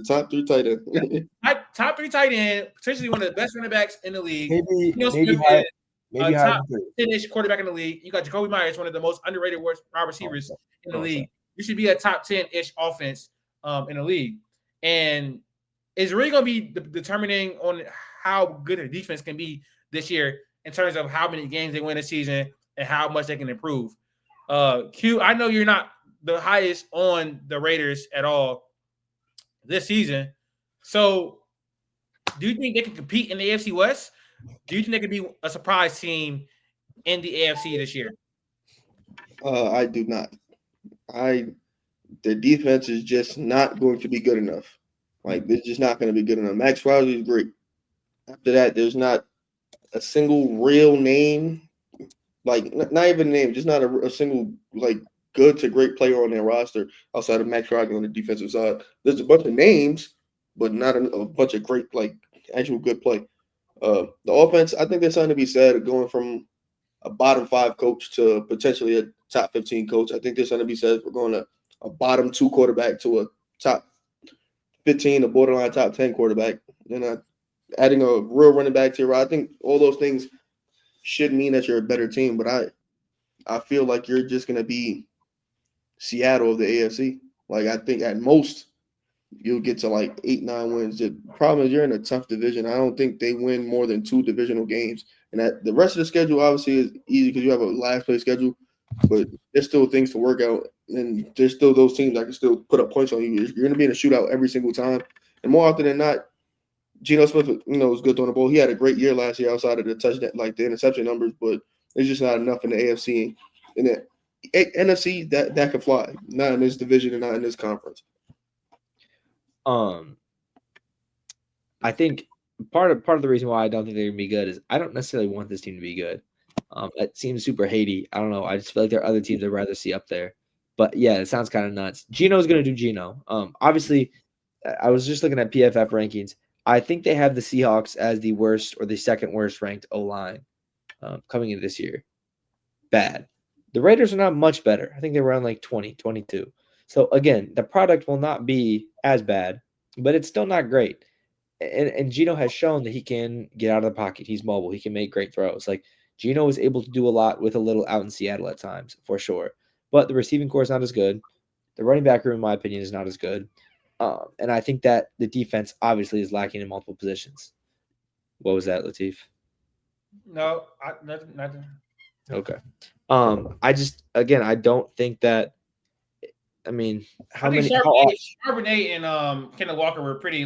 top 3 tight end. Top 3 tight end, potentially one of the best running backs in the league. Maybe top 10-ish quarterback in the league. You got Jacoby Myers, one of the most underrated wide receivers in the league. You should be a top 10-ish offense in the league, and it's really going to be determining on how good a defense can be this year in terms of how many games they win this season and how much they can improve. Q, I know you're not the highest on the Raiders at all this season. So do you think they can compete in the AFC West? Do you think they could be a surprise team in the AFC this year? I do not. The defense is just not going to be good enough. Like, they're just not going to be good enough. Max Crosby is great. After that, there's not a single real name, like not even a name, just not a single like good to great player on their roster outside of Max Crosby on the defensive side. There's a bunch of names, but not a bunch of great, like, actual good play. The offense, I think there's something to be said going from a bottom 5 coach to potentially a top 15 coach. I think there's something to be said for going to a bottom 2 quarterback to a top 15, a borderline top 10 quarterback, and adding a real running back to your I think all those things should mean that you're a better team. But I feel like you're just going to be Seattle of the AFC. Like, I think at most you'll get to like 8-9 wins. The problem is you're in a tough division. I don't think they win more than 2 divisional games. And that the rest of the schedule obviously is easy because you have a last place schedule, but there's still things to work out. And there's still those teams that can still put up points on you. You're going to be in a shootout every single time. And more often than not, Geno Smith, was good throwing the ball. He had a great year last year outside of the touchdown, like the interception numbers, but it's just not enough in the AFC. In the NFC, that could fly. Not in this division and not in this conference. I think part of the reason why I don't think they're gonna be good is I don't necessarily want this team to be good. It seems super hatey. I don't know. I just feel like there are other teams I'd rather see up there. But yeah, it sounds kind of nuts. Geno's gonna do Geno. Obviously, I was just looking at PFF rankings. I think they have the Seahawks as the worst or the second worst ranked O-line coming into this year. Bad. The Raiders are not much better. I think they're around like 20, 22. So again, the product will not be as bad, but it's still not great. And Geno has shown that he can get out of the pocket. He's mobile. He can make great throws. Like Geno is able to do a lot with a little out in Seattle at times, for sure. But the receiving core is not as good. The running back room, in my opinion, is not as good. And I think that the defense obviously is lacking in multiple positions. What was that, Latif? No, nothing. Okay. I don't think that. I mean, Charbonnet and Kenneth Walker were pretty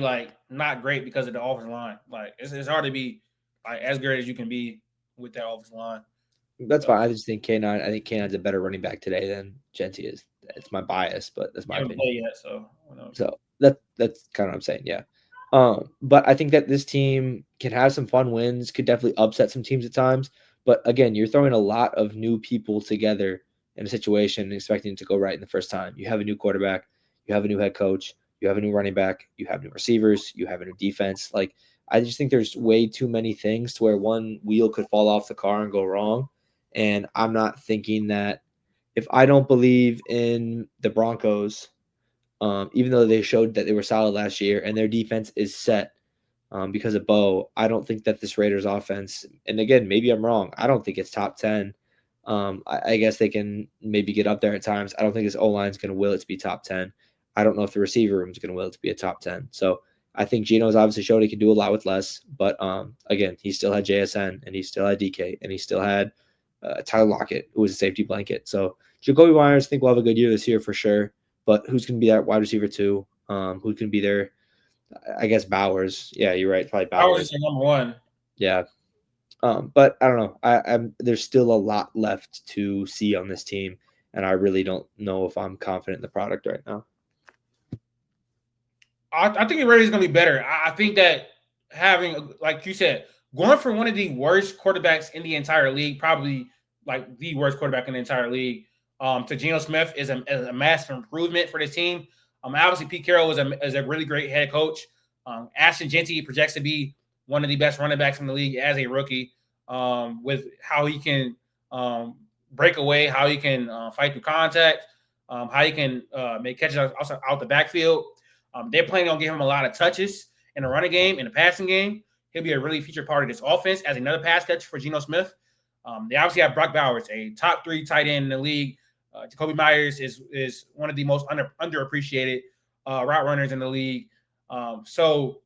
not great because of the offensive line. Like it's hard to be as great as you can be with that offensive line. That's fine. I just think K9. I think K9's a better running back today than Genty is. It's my bias, but that's my opinion. Yet, so that's kind of what I'm saying. Yeah. But I think that this team can have some fun wins. Could definitely upset some teams at times. But again, you're throwing a lot of new people together in a situation and expecting it to go right in the first time. You have a new quarterback, you have a new head coach, you have a new running back, you have new receivers, you have a new defense. Like I just think there's way too many things to where one wheel could fall off the car and go wrong. And I'm not thinking that if I don't believe in the Broncos, even though they showed that they were solid last year and their defense is set because of Bo, I don't think that this Raiders offense, and again, maybe I'm wrong, I don't think it's top 10. I guess they can maybe get up there at times. I don't think this O-line is going to will it to be top 10. I don't know if the receiver room is going to will it to be a top 10. So I think Geno's obviously showed he can do a lot with less. But again, he still had JSN and he still had DK and he still had Tyler Lockett, who was a safety blanket. So Jacoby Myers, I think, will have a good year this year for sure. But who's going to be that wide receiver too? Who can be there? I guess Bowers. Yeah, you're right. Probably Bowers is number one. Yeah. But I don't know. There's still a lot left to see on this team, and I really don't know if I'm confident in the product right now. I think the Raiders is going to be better. I think that having, like you said, going for one of the worst quarterbacks in the entire league, probably like the worst quarterback in the entire league, to Geno Smith is a massive improvement for this team. Obviously, Pete Carroll is a really great head coach. Ashton Genty projects to be one of the best running backs in the league as a rookie, with how he can break away, how he can fight through contact, how he can make catches out the backfield. They're planning on giving him a lot of touches in the running game, in the passing game. He'll be a really featured part of this offense as another pass catcher for Geno Smith. They obviously have Brock Bowers, a top 3 tight end in the league. Jacoby Myers is one of the most underappreciated route runners in the league. So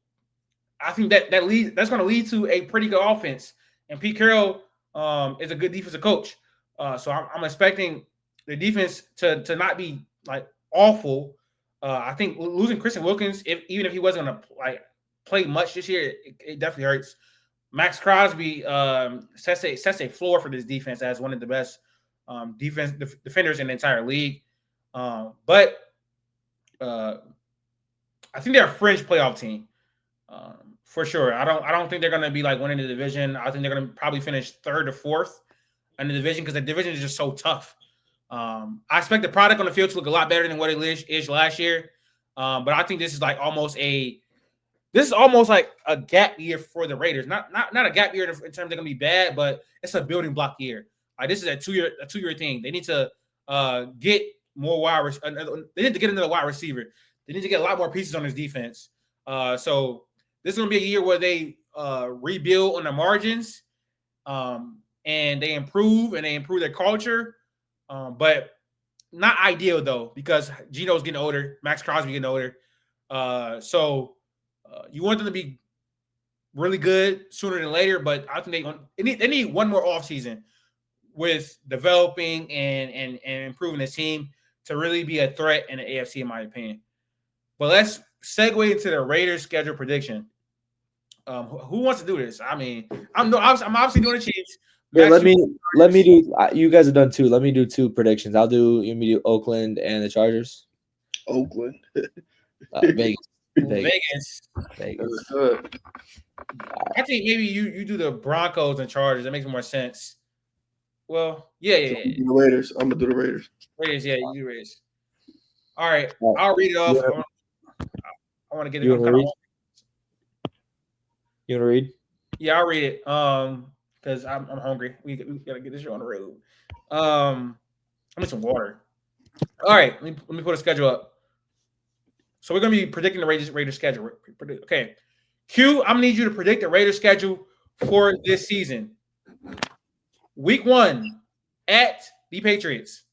I think that's going to lead to a pretty good offense. And Pete Carroll is a good defensive coach. So I'm expecting the defense to not be awful. I think losing Christian Wilkins, even if he wasn't going to play much this year, it definitely hurts. Max Crosby sets a floor for this defense as one of the best defenders in the entire league. But I think they're a fringe playoff team. For sure. I don't think they're going to be winning the division. I think they're going to probably finish 3rd or 4th in the division because the division is just so tough. I expect the product on the field to look a lot better than what it is last year. But I think this is almost like a gap year for the Raiders. Not a gap year in terms they're going to be bad, but it's a building block year. This is a two-year thing. They need to get more they need to get another wide receiver. They need to get a lot more pieces on this defense. So this is going to be a year where they rebuild on the margins, and they improve their culture. But not ideal though, because Geno's getting older, Max Crosby getting older. So you want them to be really good sooner than later, but I think they need one more offseason with developing and improving this team to really be a threat in the AFC, in my opinion. But let's segue into the Raiders schedule prediction. Who wants to do this? I mean, I'm obviously doing the Chiefs. Yeah, Max, let me do. You guys have done 2. Let me do 2 predictions. Let me do Oakland and the Chargers. Oakland. Vegas. Vegas. Good. I think maybe you do the Broncos and Chargers. That makes more sense. Well, yeah. The Raiders. I'm gonna do the Raiders. Raiders, yeah, you do Raiders. All right, I'll read it off. I want to get it. You want to read? You want to read? Yeah, I'll read it. Because I'm hungry. We gotta get this show on the road. I need some water. All right, let me put a schedule up. So we're gonna be predicting the Raiders schedule. Okay, Q, I'm gonna need you to predict the Raiders schedule for this season. Week 1 at the Patriots.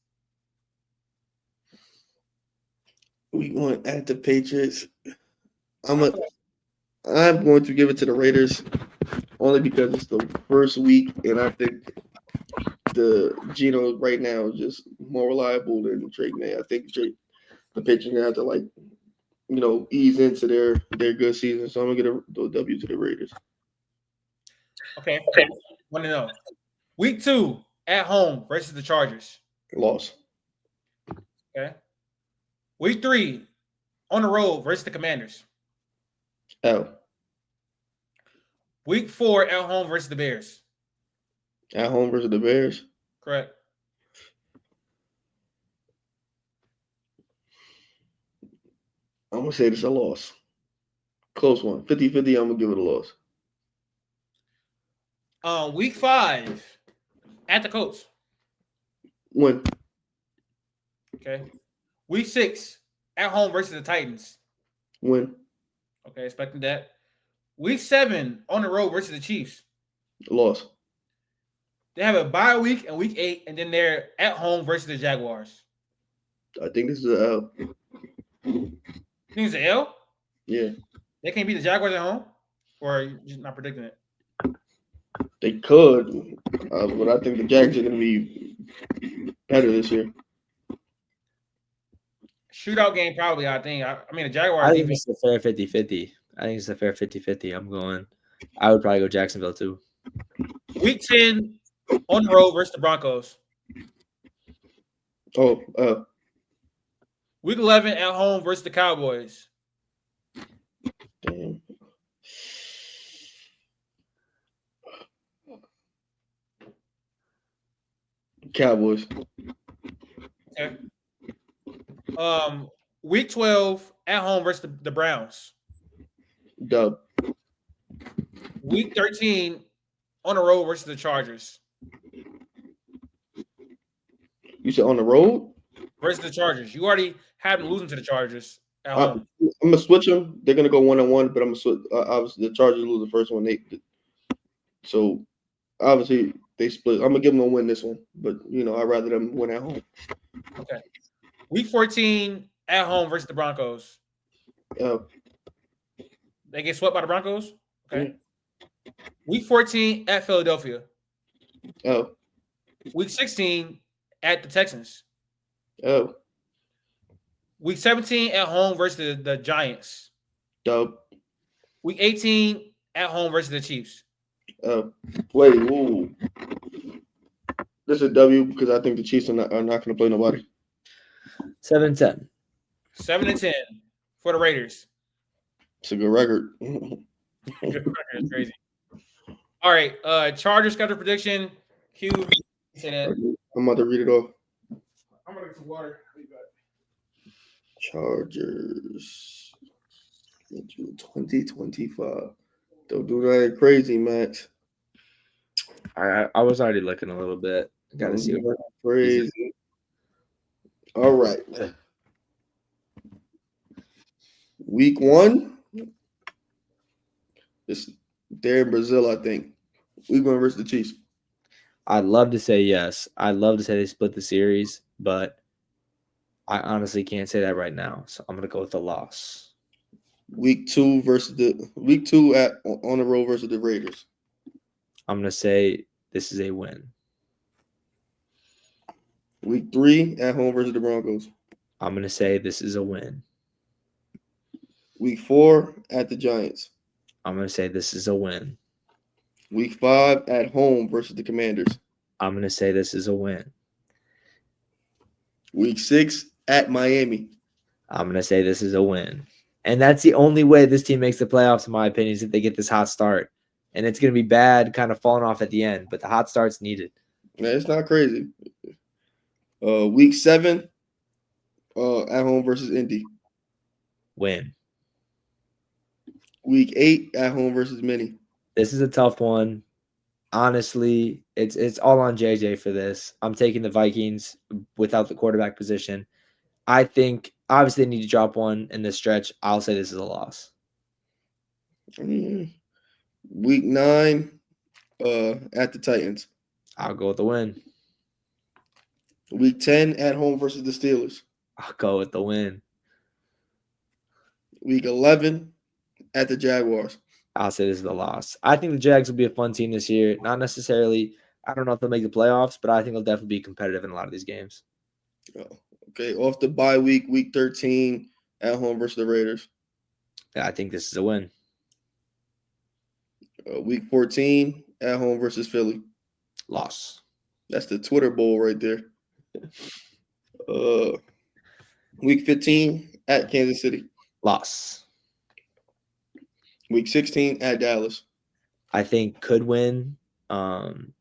Week 1 at the Patriots. I'm going to give it to the Raiders only because it's the first week, and I think the Geno right now is just more reliable than Drake May. I think the Patriots gonna have to ease into their good season. So I'm gonna get a W to the Raiders. Okay. Want to know Week 2 at home versus the Chargers. Loss. Okay. Week 3 on the road versus the Commanders. L. Week 4 at home versus the Bears. At home versus the Bears. Correct. I'm going to say this a loss. Close one. 50-50, I'm going to give it a loss. Week 5 at the Colts. Win. Okay. Week 6 at home versus the Titans. Win. Okay, expecting that. Week 7 on the road versus the Chiefs. Loss. They have a bye week and week 8, and then they're at home versus the Jaguars. I think this is an L. You think it's an L? Yeah. They can't beat the Jaguars at home? Or are you just not predicting it? They could, but I think the Jags are going to be better this year. Shootout game, probably, I think. I mean, the Jaguars. I think it's a fair 50-50. I would probably go Jacksonville, too. Week 10 on the road versus the Broncos. Week 11 at home versus the Cowboys. Damn. Cowboys. Okay. Week 12 at home versus the Browns. Dub. Week 13 on the road versus the Chargers. You said on the road? Versus the Chargers. You already have them losing to the Chargers at home. I'm going to switch them. They're going to go 1-1, but I'm going to switch. Obviously, the Chargers lose the first one. So, obviously, they split. I'm going to give them a win this one, but, I'd rather them win at home. Okay. Week 14 at home versus the Broncos. They get swept by the Broncos? Okay. Week 14 at Philadelphia. Week 16 at the Texans. Week 17 at home versus the Giants. Dub. Week 18 at home versus the Chiefs. Wait, ooh. This is a W because I think the Chiefs are not going to play nobody. 7-10. 7-10 for the Raiders. It's a good record. Good record. It's crazy. All right. Chargers schedule prediction. Q. Say that. I'm about to read it off. I'm going to get some water. Chargers 2025. Don't do that crazy, Max. I was already looking a little bit. Got to see what crazy. All right. Week 1. They're in Brazil, I think. Week 1 versus the Chiefs. I'd love to say yes. I'd love to say they split the series, but I honestly can't say that right now. So I'm gonna go with the loss. Week 2 on the road versus the Raiders. I'm gonna say this is a win. Week 3 at home versus the Broncos. I'm gonna say this is a win. Week 4 at the Giants. I'm going to say this is a win. Week 5 at home versus the Commanders. I'm going to say this is a win. Week 6 at Miami. I'm going to say this is a win. And that's the only way this team makes the playoffs, in my opinion, is if they get this hot start. And it's going to be bad, kind of falling off at the end, but the hot start's needed. Man, it's not crazy. Week 7 at home versus Indy. Win. Week 8 at home versus Mini. This is a tough one. Honestly, it's all on JJ for this. I'm taking the Vikings without the quarterback position. I think obviously they need to drop one in this stretch. I'll say this is a loss. Week 9 at the Titans. I'll go with the win. Week 10 at home versus the Steelers. I'll go with the win. Week 11 at the Jaguars. I'll say this is a loss. I think the Jags will be a fun team this year. Not necessarily, I don't know if they'll make the playoffs, but I think they'll definitely be competitive in a lot of these games. Okay, off the bye week, week 13 at home versus the Raiders. Yeah, I think this is a win. Week 14 at home versus Philly. Loss. That's the Twitter bowl right there. Week 15 at Kansas City. Loss. Week 16 at Dallas. I think could win. Definitely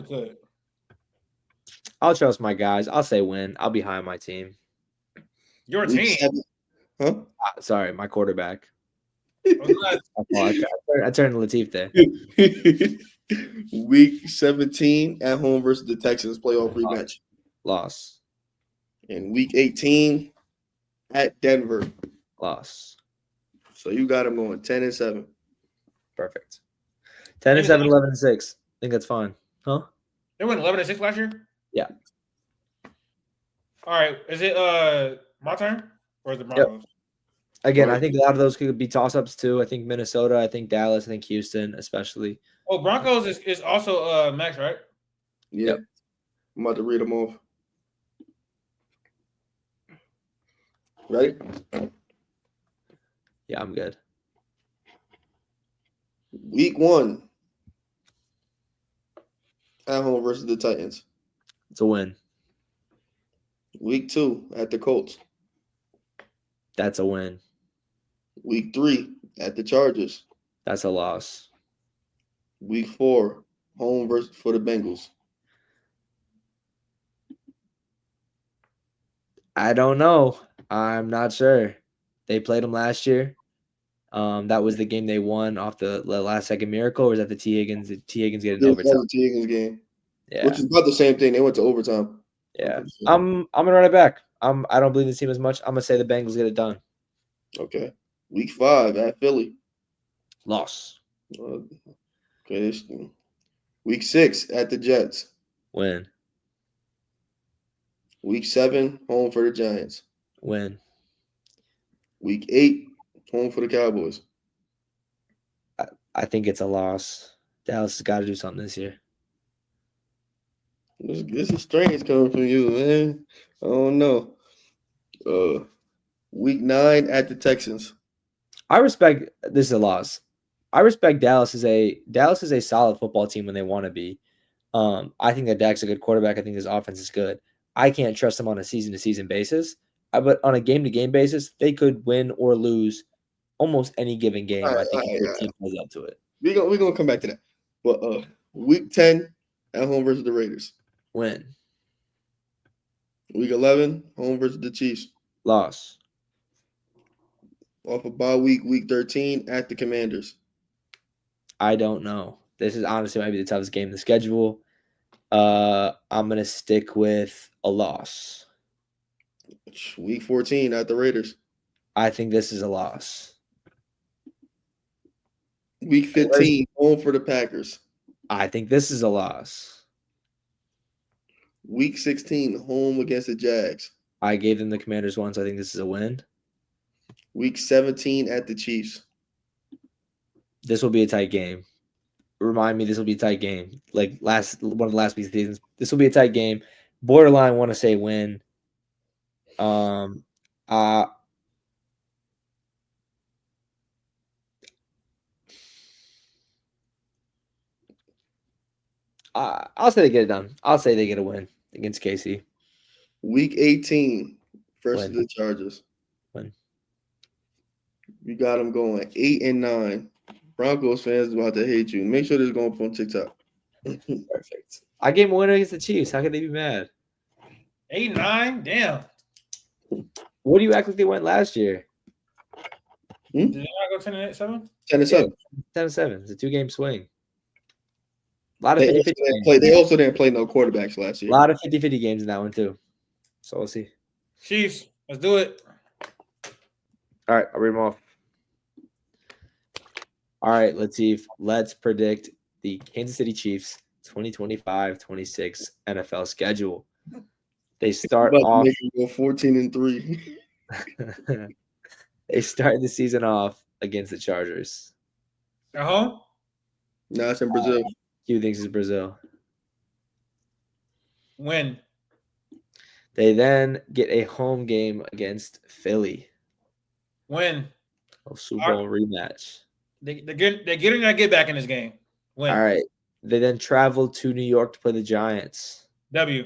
could. I'll trust my guys. I'll say win. I'll be high on my team. Your Week team. 7, Sorry, my quarterback. I'm glad- I turned Latif there. Week 17 at home versus the Texans playoff rematch. Loss. And week 18 at Denver. Loss. So you got them going 10-7. Perfect. 10-7, 11-6. I think that's fine. Huh? They went 11-6 last year? Yeah. All right. Is it my turn? Or is it Broncos? Again, I think a lot of those could be toss-ups too. I think Minnesota, I think Dallas, I think Houston especially. Oh, Broncos is also Max, right? Yeah. Yep. I'm about to read them off. Ready? Yeah, I'm good. Week 1 at home versus the Titans. It's a win. Week 2 at the Colts. That's a win. Week 3 at the Chargers. That's a loss. Week 4 home versus for the Bengals. I don't know. I'm not sure. They played them last year. That was the game they won off the last second miracle, or was that the T. Higgins? Did T. Higgins get an overtime? That was the T. Higgins game. Yeah. Which is about the same thing. They went to overtime. Yeah. I'm gonna run it back. I don't believe this team as much. I'm gonna say the Bengals get it done. Okay. Week 5 at Philly. Loss. Okay. Week 6 at the Jets. Win. Week 7 home for the Giants. Win. Week 8 home for the Cowboys. I think it's a loss. Dallas has got to do something this year. This is strange coming from you, man. I don't know. Week 9 at the Texans. I respect this is a loss. I respect Dallas is a solid football team when they want to be. I think that Dak's a good quarterback. I think his offense is good. I can't trust them on a season-to-season basis. But on a game-to-game basis, they could win or lose almost any given game. I think if their team plays up to it. We're gonna come back to that. But week 10 at home versus the Raiders. Win. Week 11 home versus the Chiefs. Loss. Off a bye week, week 13 at the Commanders. I don't know. This is honestly might be the toughest game in the schedule. I'm gonna stick with a loss. Week 14 at the Raiders. I think this is a loss. Week 15 home for the Packers. I think this is a loss. Week 16 home against the Jags. I gave them the Commanders one, so I think this is a win. Week 17 at the Chiefs. This will be a tight game. Remind me, this will be a tight game. Like one of the last week's seasons. This will be a tight game. Borderline want to say win. Uh, I'll say they get it done. I'll say they get a win against KC. Week 18 versus Win. the Chargers. Win. You got them going 8-9. Broncos fans about to hate you. Make sure this is going up on TikTok. Perfect. I gave them a win against the Chiefs. How could they be mad? 8-9, damn. What do you act like they went last year? Did they not go 10-7? 10-7. 10-7. It's a 2-game swing. A lot of They 50-50 also, didn't games. play, they also didn't play no quarterbacks last A year. lot of 50-50 games in that one too. So we'll see. Chiefs, let's do it. All right, I'll read them off. All right, Latif, let's predict the Kansas City Chiefs 2025-26 NFL schedule. They start off 14-3. They start the season off against the Chargers. At home? No, it's in Brazil. Q thinks it's Brazil. Win. They then get a home game against Philly. Win. A Super Bowl rematch. They're getting that get back in this game. Win. All right. They then travel to New York to play the Giants. W.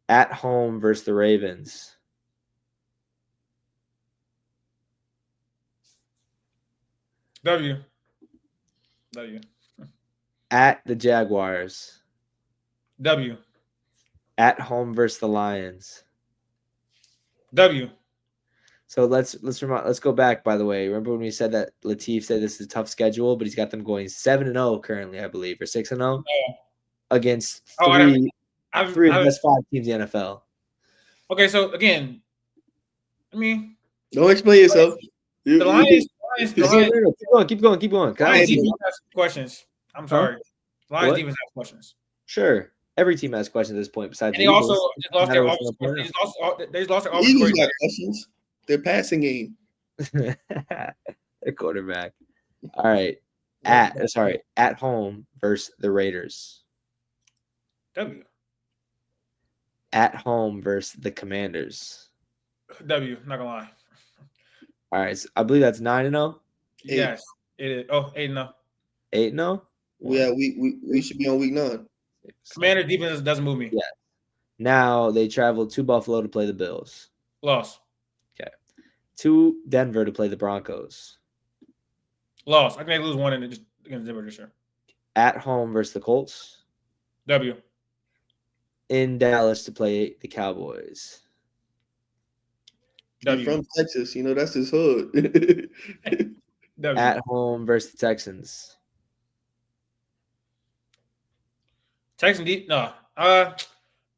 At home versus the Ravens. W. At the Jaguars. W. At home versus the Lions. W. So let's go back, by the way. Remember when we said that Latif said this is a tough schedule, but he's got them going 7-0 currently, I believe, or 6-0 against three of the best 5 teams in the NFL. Okay, so again, I mean, don't explain yourself. The Lions. Keep going. Lions defense has questions. I'm sorry. Lions defense has questions. Sure. Every team has questions at this point. Besides, and they also just lost their offensive. They lost their offensive Eagles coordinator. got questions. Their passing game. The quarterback. All right. At home versus the Raiders. W. At home versus the Commanders. W. Not gonna lie. All right. So I believe that's 9-0. Yes, it is. Oh, 8-0. 8-0. Yeah, we should be on week 9. Commanders defense doesn't move me. Yeah. Now they travel to Buffalo to play the Bills. Loss. Okay. To Denver to play the Broncos. Loss. I think they lose one against Denver this year. At home versus the Colts. W. In Dallas to play the Cowboys. W. From Texas, that's his hood. W. At home versus the Texans. Texans deep. No. They're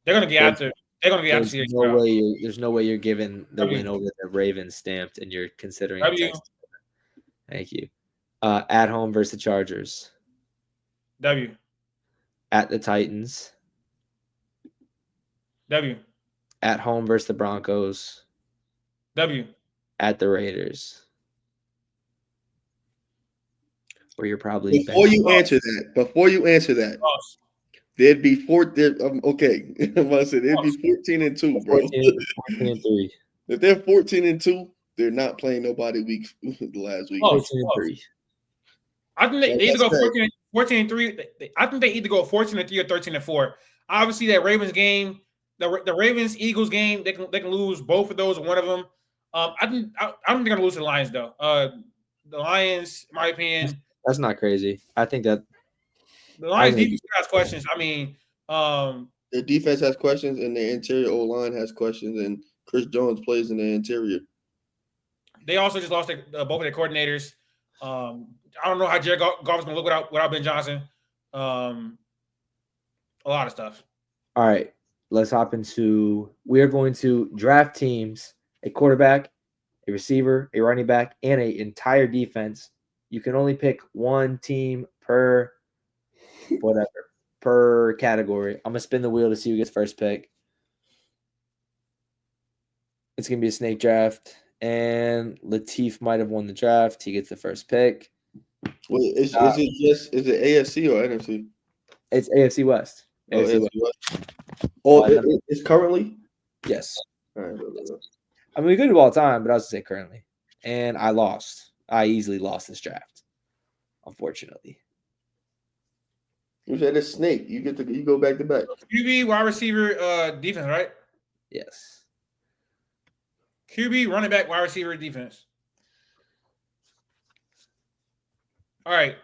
gonna get after. They're gonna get after. There's no way you're giving the win over the Ravens stamped, and you're considering. W. Thank you. At home versus the Chargers. W. At the Titans. W. At home versus the Broncos. W. At the Raiders. Where you're probably before you answer that, there'd be okay. I'm about to say they'd be 14-2, bro. 14-3. If they're 14-2, they're not playing nobody the last week. 14-3. I think they either go 14-3. I think they either go 14-3 or 13-4. Obviously, that Ravens game, the Ravens Eagles game, they can lose both of those or one of them. I don't think they're gonna lose to the Lions though. The Lions, in my opinion, that's not crazy. I think that the Lions defense has questions. I mean, their defense has questions, and their interior O line has questions, and Chris Jones plays in the interior. They also just lost both of their coordinators. I don't know how Jared Goff is going to look without Ben Johnson. A lot of stuff. All right, let's hop into. We are going to draft teams: a quarterback, a receiver, a running back, and an entire defense. You can only pick one team per category. I'm gonna spin the wheel to see who gets first pick. It's gonna be a snake draft, and Latif might have won the draft. He gets the first pick. Wait, is it AFC or NFC? It's AFC West. AFC West. Oh, it's currently? Yes. All right, look. I mean, we could do all time, but I was to say currently. And I lost. I easily lost this draft, unfortunately. You said it's snake. You go back to back. QB, wide receiver, defense, right? Yes. QB, running back, wide receiver, defense. All right.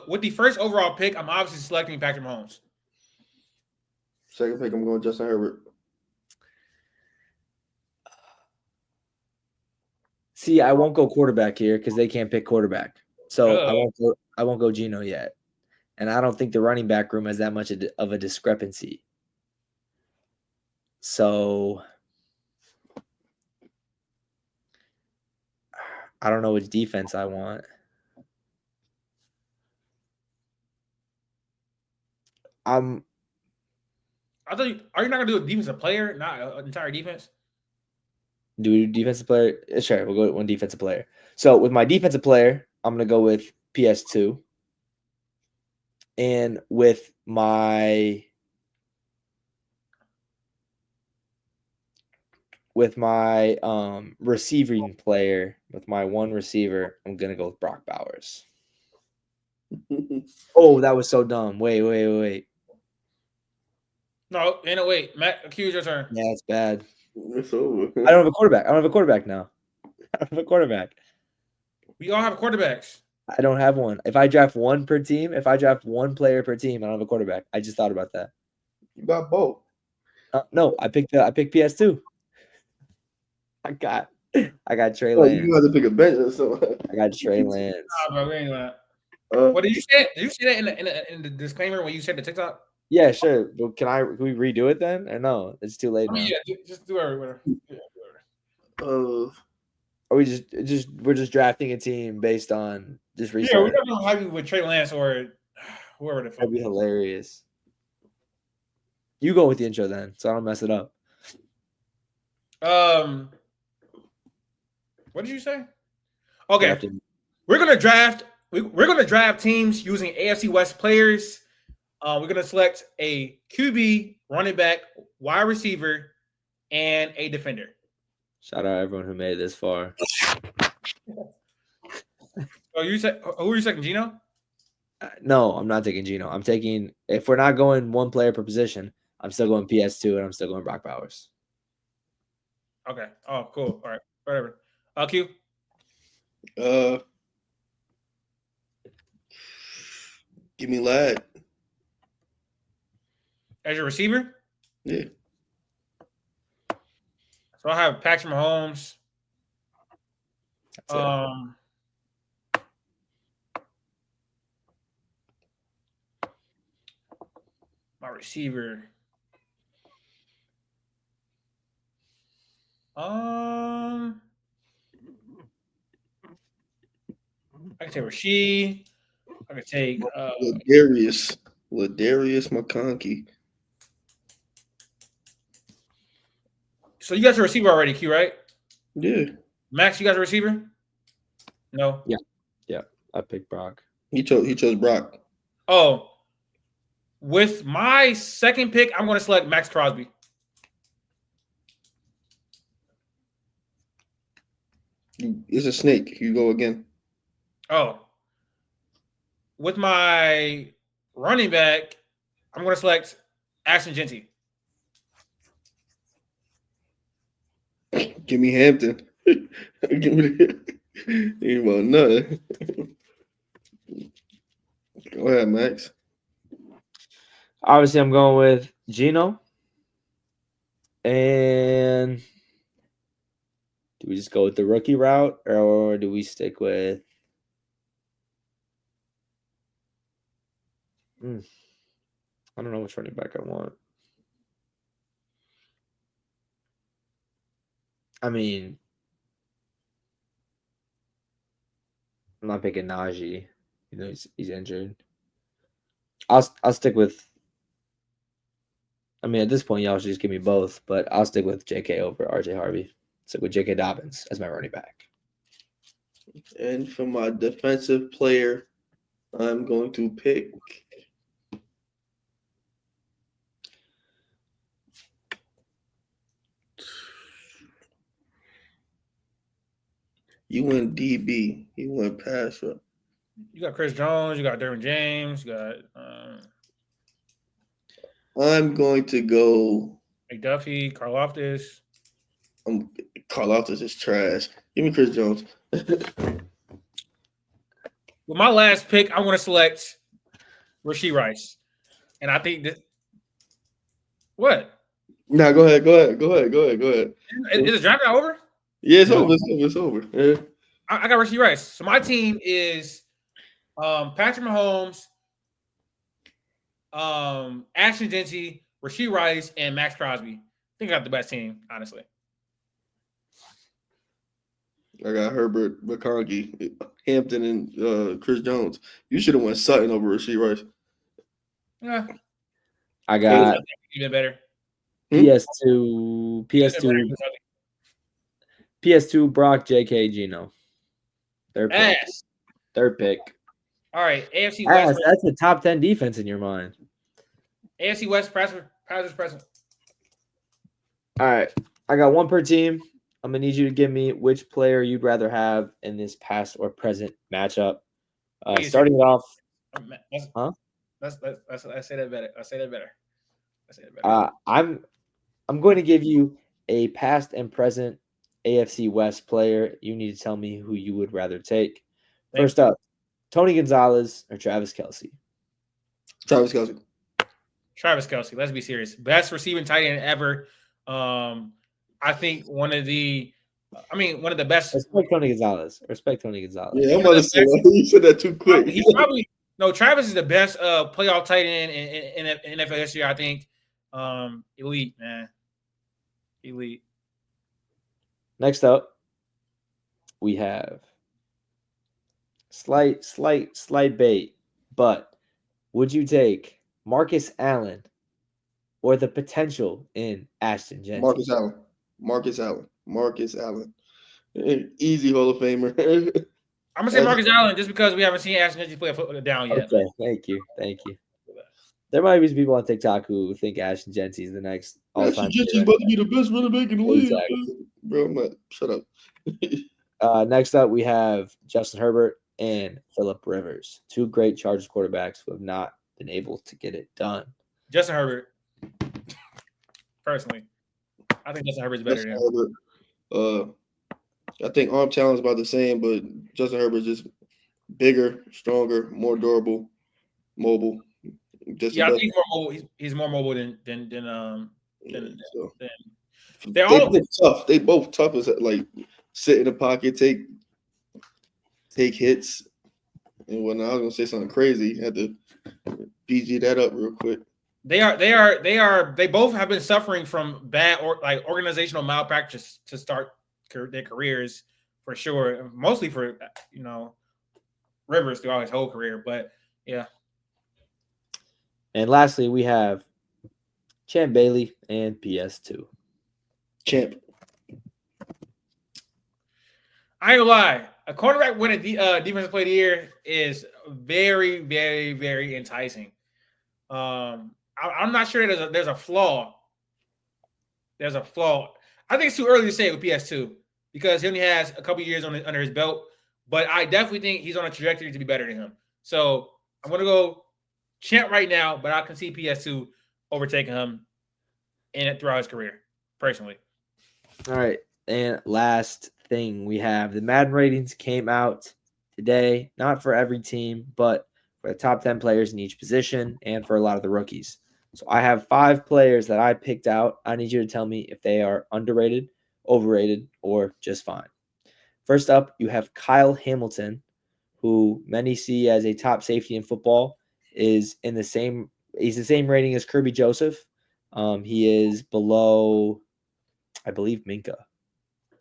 With the first overall pick, I'm obviously selecting Patrick Mahomes. Second pick, I'm going Justin Herbert. See, I won't go quarterback here because they can't pick quarterback. So I won't go Geno yet. And I don't think the running back room has that much of a discrepancy. So I don't know which defense I want. I thought are you not gonna do a defensive player, not an entire defense? Do we do defensive player? Sure, we'll go with one defensive player. So with my defensive player, I'm gonna go with PS2. And with my receiving player, with my one receiver, I'm gonna go with Brock Bowers. Oh, that was so dumb. Wait. No, wait. Matt, accuse your turn. Yeah, it's bad. It's over. I don't have a quarterback. I don't have a quarterback now. I don't have a quarterback. We all have quarterbacks. I don't have one. If I draft one per team, if I draft one player per team, I don't have a quarterback. I just thought about that. You got both. No, I picked PS2. I got Trey Oh, Lance. you have to pick a bench or something. I got Trey Lance. Nah, bro, we ain't gonna. What did you say? Did you say that in the disclaimer when you said the TikTok? Yeah, sure. But can we redo it then? Or no? It's too late now. Yeah, just do whatever. Yeah, Or we're just drafting a team based on just research. Yeah, we're not gonna have you with Trey Lance or whoever the fuck. That'd be hilarious. You go with the intro then, so I don't mess it up. What did you say? Okay, Drafting. we're gonna draft teams using AFC West players. We're gonna select a QB, running back, wide receiver, and a defender. Shout out everyone who made it this far. Oh, you said who are you second, Geno? No, I'm not taking Geno. I'm taking, if we're not going one player per position, I'm still going PS2 and I'm still going Brock Bowers. Okay. Oh, cool. All right. Whatever. Q. Give me Lad. As your receiver? Yeah. So I have Patrick Mahomes. My receiver. I can take Rasheed. I can take Ladarius McConkey. So you got your receiver already, Q, right? Yeah. Max, you got a receiver? No. Yeah. I picked Brock. He chose Brock. Oh. With my second pick, I'm going to select Max Crosby. It's a snake. You go again. Oh. With my running back, I'm going to select Ashton Genty. Give me Hampton. Give me he want nothing. Go ahead, Max. Obviously, I'm going with Geno. And do we just go with the rookie route or do we stick with I don't know which running back I want. I mean, I'm not picking Najee. You know, he's injured. I'll stick with. I mean, at this point, y'all should just give me both, but I'll stick with JK over RJ Harvey. Stick with JK Dobbins as my running back. And for my defensive player, I'm going to pick. You went DB. You went pass rush. You got Chris Jones. You got Derwin James. You got I'm going to go. McDuffie, Carl Loftus. Carl Loftus is trash. Give me Chris Jones. With my last pick, I'm going to select Rashee Rice. And I think that what? Nah, go ahead. Is the draft not over? Yeah, it's over. It's over. Yeah. I got Rashee Rice. So my team is Patrick Mahomes, Ashton Jeanty, Rashee Rice, and Max Crosby. I think I got the best team, honestly. I got Herbert, McConkey, Hampton, and Chris Jones. You should have went Sutton over Rashee Rice. Yeah. I got even better. PS2 Brock, JK, Gino. Third pick. All right, AFC West. That's a top 10 defense in your mind. AFC West present. All right, I got one per team. I'm gonna need you to give me which player you'd rather have in this past or present matchup. Starting it off, huh? I say that better. I'm going to give you a past and present AFC West player. You need to tell me who you would rather take. First up, Tony Gonzalez or Travis Kelce? Travis Kelce. Let's be serious. Best receiving tight end ever. I think one of the best. Respect Tony Gonzalez. Yeah, I'm about to say that. You said that too quick. Travis is the best playoff tight end in NFL history, I think. Elite, man. Elite. Next up, we have slight bait, but would you take Marcus Allen or the potential in Ashton Jeanty? Marcus Allen. Easy Hall of Famer. I'm gonna say Marcus Allen just because we haven't seen Ashton Jeanty play a football down yet. Okay, thank you. There might be some people on TikTok who think Ashton Jeanty is the next all-time. Ashton Jeanty's about to be the best running back in the league. Exactly. Bro, I'm not. Shut up. Next up, we have Justin Herbert and Phillip Rivers, two great Chargers quarterbacks who have not been able to get it done. Justin Herbert, personally, I think Justin Herbert's better than him. I think arm talent is about the same, but Justin Herbert's just bigger, stronger, more durable, mobile. I think he's more mobile. He's more mobile than they're all tough. They both tough as like sit in the pocket, take hits, and whatnot. I was gonna say something crazy. Had to BG that up real quick. They both have been suffering from bad organizational malpractice to start their careers for sure. Mostly for Rivers throughout his whole career, but yeah. And lastly, we have Champ Bailey and PS2. Champ. I ain't gonna lie. A quarterback winning defensive player of the year is very, very, very enticing. I'm not sure there's a flaw. There's a flaw. I think it's too early to say it with PS2 because he only has a couple years under his belt. But I definitely think he's on a trajectory to be better than him. So I'm gonna go Champ right now, but I can see PS2 overtaking him throughout his career, personally. All right. And last thing, we have the Madden ratings came out today, not for every team, but for the top 10 players in each position and for a lot of the rookies. So I have 5 players that I picked out. I need you to tell me if they are underrated, overrated, or just fine. First up, you have Kyle Hamilton, who many see as a top safety in football. He's the same rating as Kirby Joseph. He is below, I believe, Minka.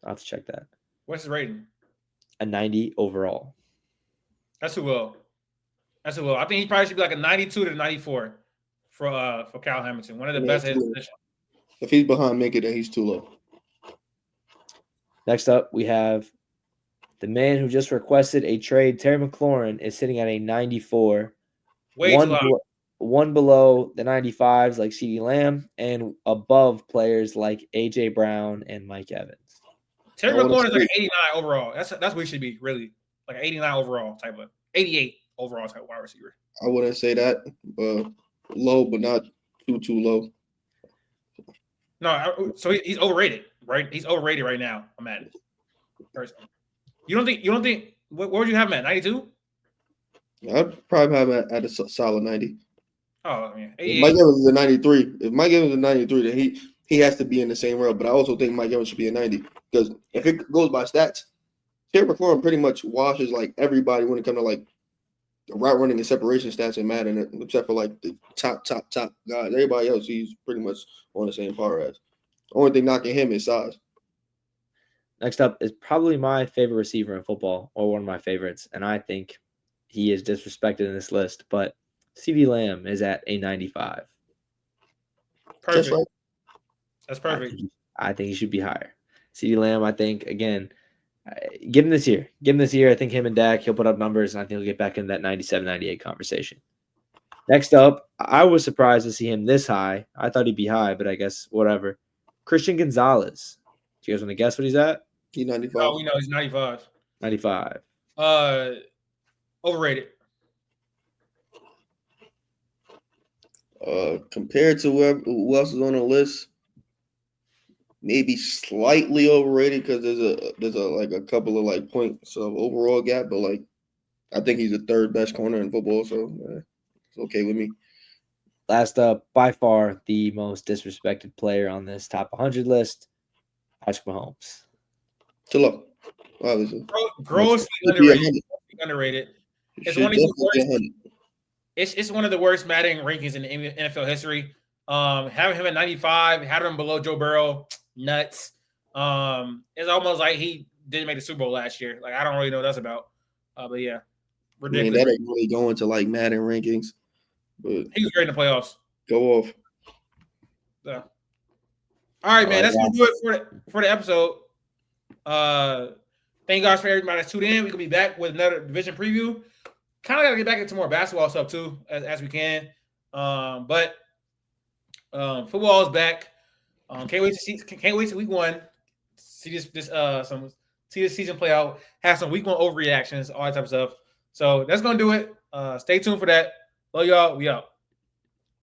I'll have to check that. What's his rating? A 90 overall. That's too low. I think he probably should be like a 92 to 94 for Kyle Hamilton. One of the best at his position. If he's behind Minka, then he's too low. Next up, we have the man who just requested a trade. Terry McLaurin is sitting at a 94. One below the 95s like CeeDee Lamb and above players like A.J. Brown and Mike Evans. Terry McLaurin is like 89 overall. That's where he should be, really. Like 89 overall type of 88 overall type of wide receiver. I wouldn't say that. Low, but not too low. No, so he's overrated, right? He's overrated right now. I'm at it. You don't think what would you have him at? 92? I'd probably have him at a solid 90. Oh, I mean, if Mike Evans is a 93. If Mike Evans is a 93, then he has to be in the same realm. But I also think Mike Evans should be a 90 because if it goes by stats, Terry McLaurin pretty much washes like everybody when it comes to like route running and separation stats in Madden, except for like the top guys. Everybody else, he's pretty much on the same par as. Only thing knocking him is size. Next up is probably my favorite receiver in football, or one of my favorites, and I think he is disrespected in this list, but CeeDee Lamb is at a 95. Perfect. Right. That's perfect. I think he should be higher. CeeDee Lamb, I think, again, give him this year. Give him this year. I think him and Dak, he'll put up numbers, and I think he'll get back in that 97, 98 conversation. Next up, I was surprised to see him this high. I thought he'd be high, but I guess whatever. Christian Gonzalez. Do you guys want to guess what he's at? He's 95. Oh, we know he's 95. 95. Overrated. Compared to who else is on the list, maybe slightly overrated because there's a couple of like points of overall gap, but like I think he's the third best corner in football, so it's okay with me. Last up, by far the most disrespected player on this top 100 list, Patrick Mahomes. Too low, obviously. Grossly underrated. It's one of the worst. It's one of the worst Madden rankings in NFL history. Having him at 95, having him below Joe Burrow, nuts. It's almost like he didn't make the Super Bowl last year. Like I don't really know what that's about. But yeah, ridiculous. I mean, that ain't really going to like Madden rankings. But he was great in the playoffs. Go off. So. All right, man. That's gonna do it for the episode. Thank you guys for everybody that's tuned in. We could be back with another division preview. Kind of got to get back into more basketball stuff too, as we can. But football is back. Can't wait to week one. See this season play out. Have some week one overreactions, all that type of stuff. So that's gonna do it. Stay tuned for that. Love y'all. We out.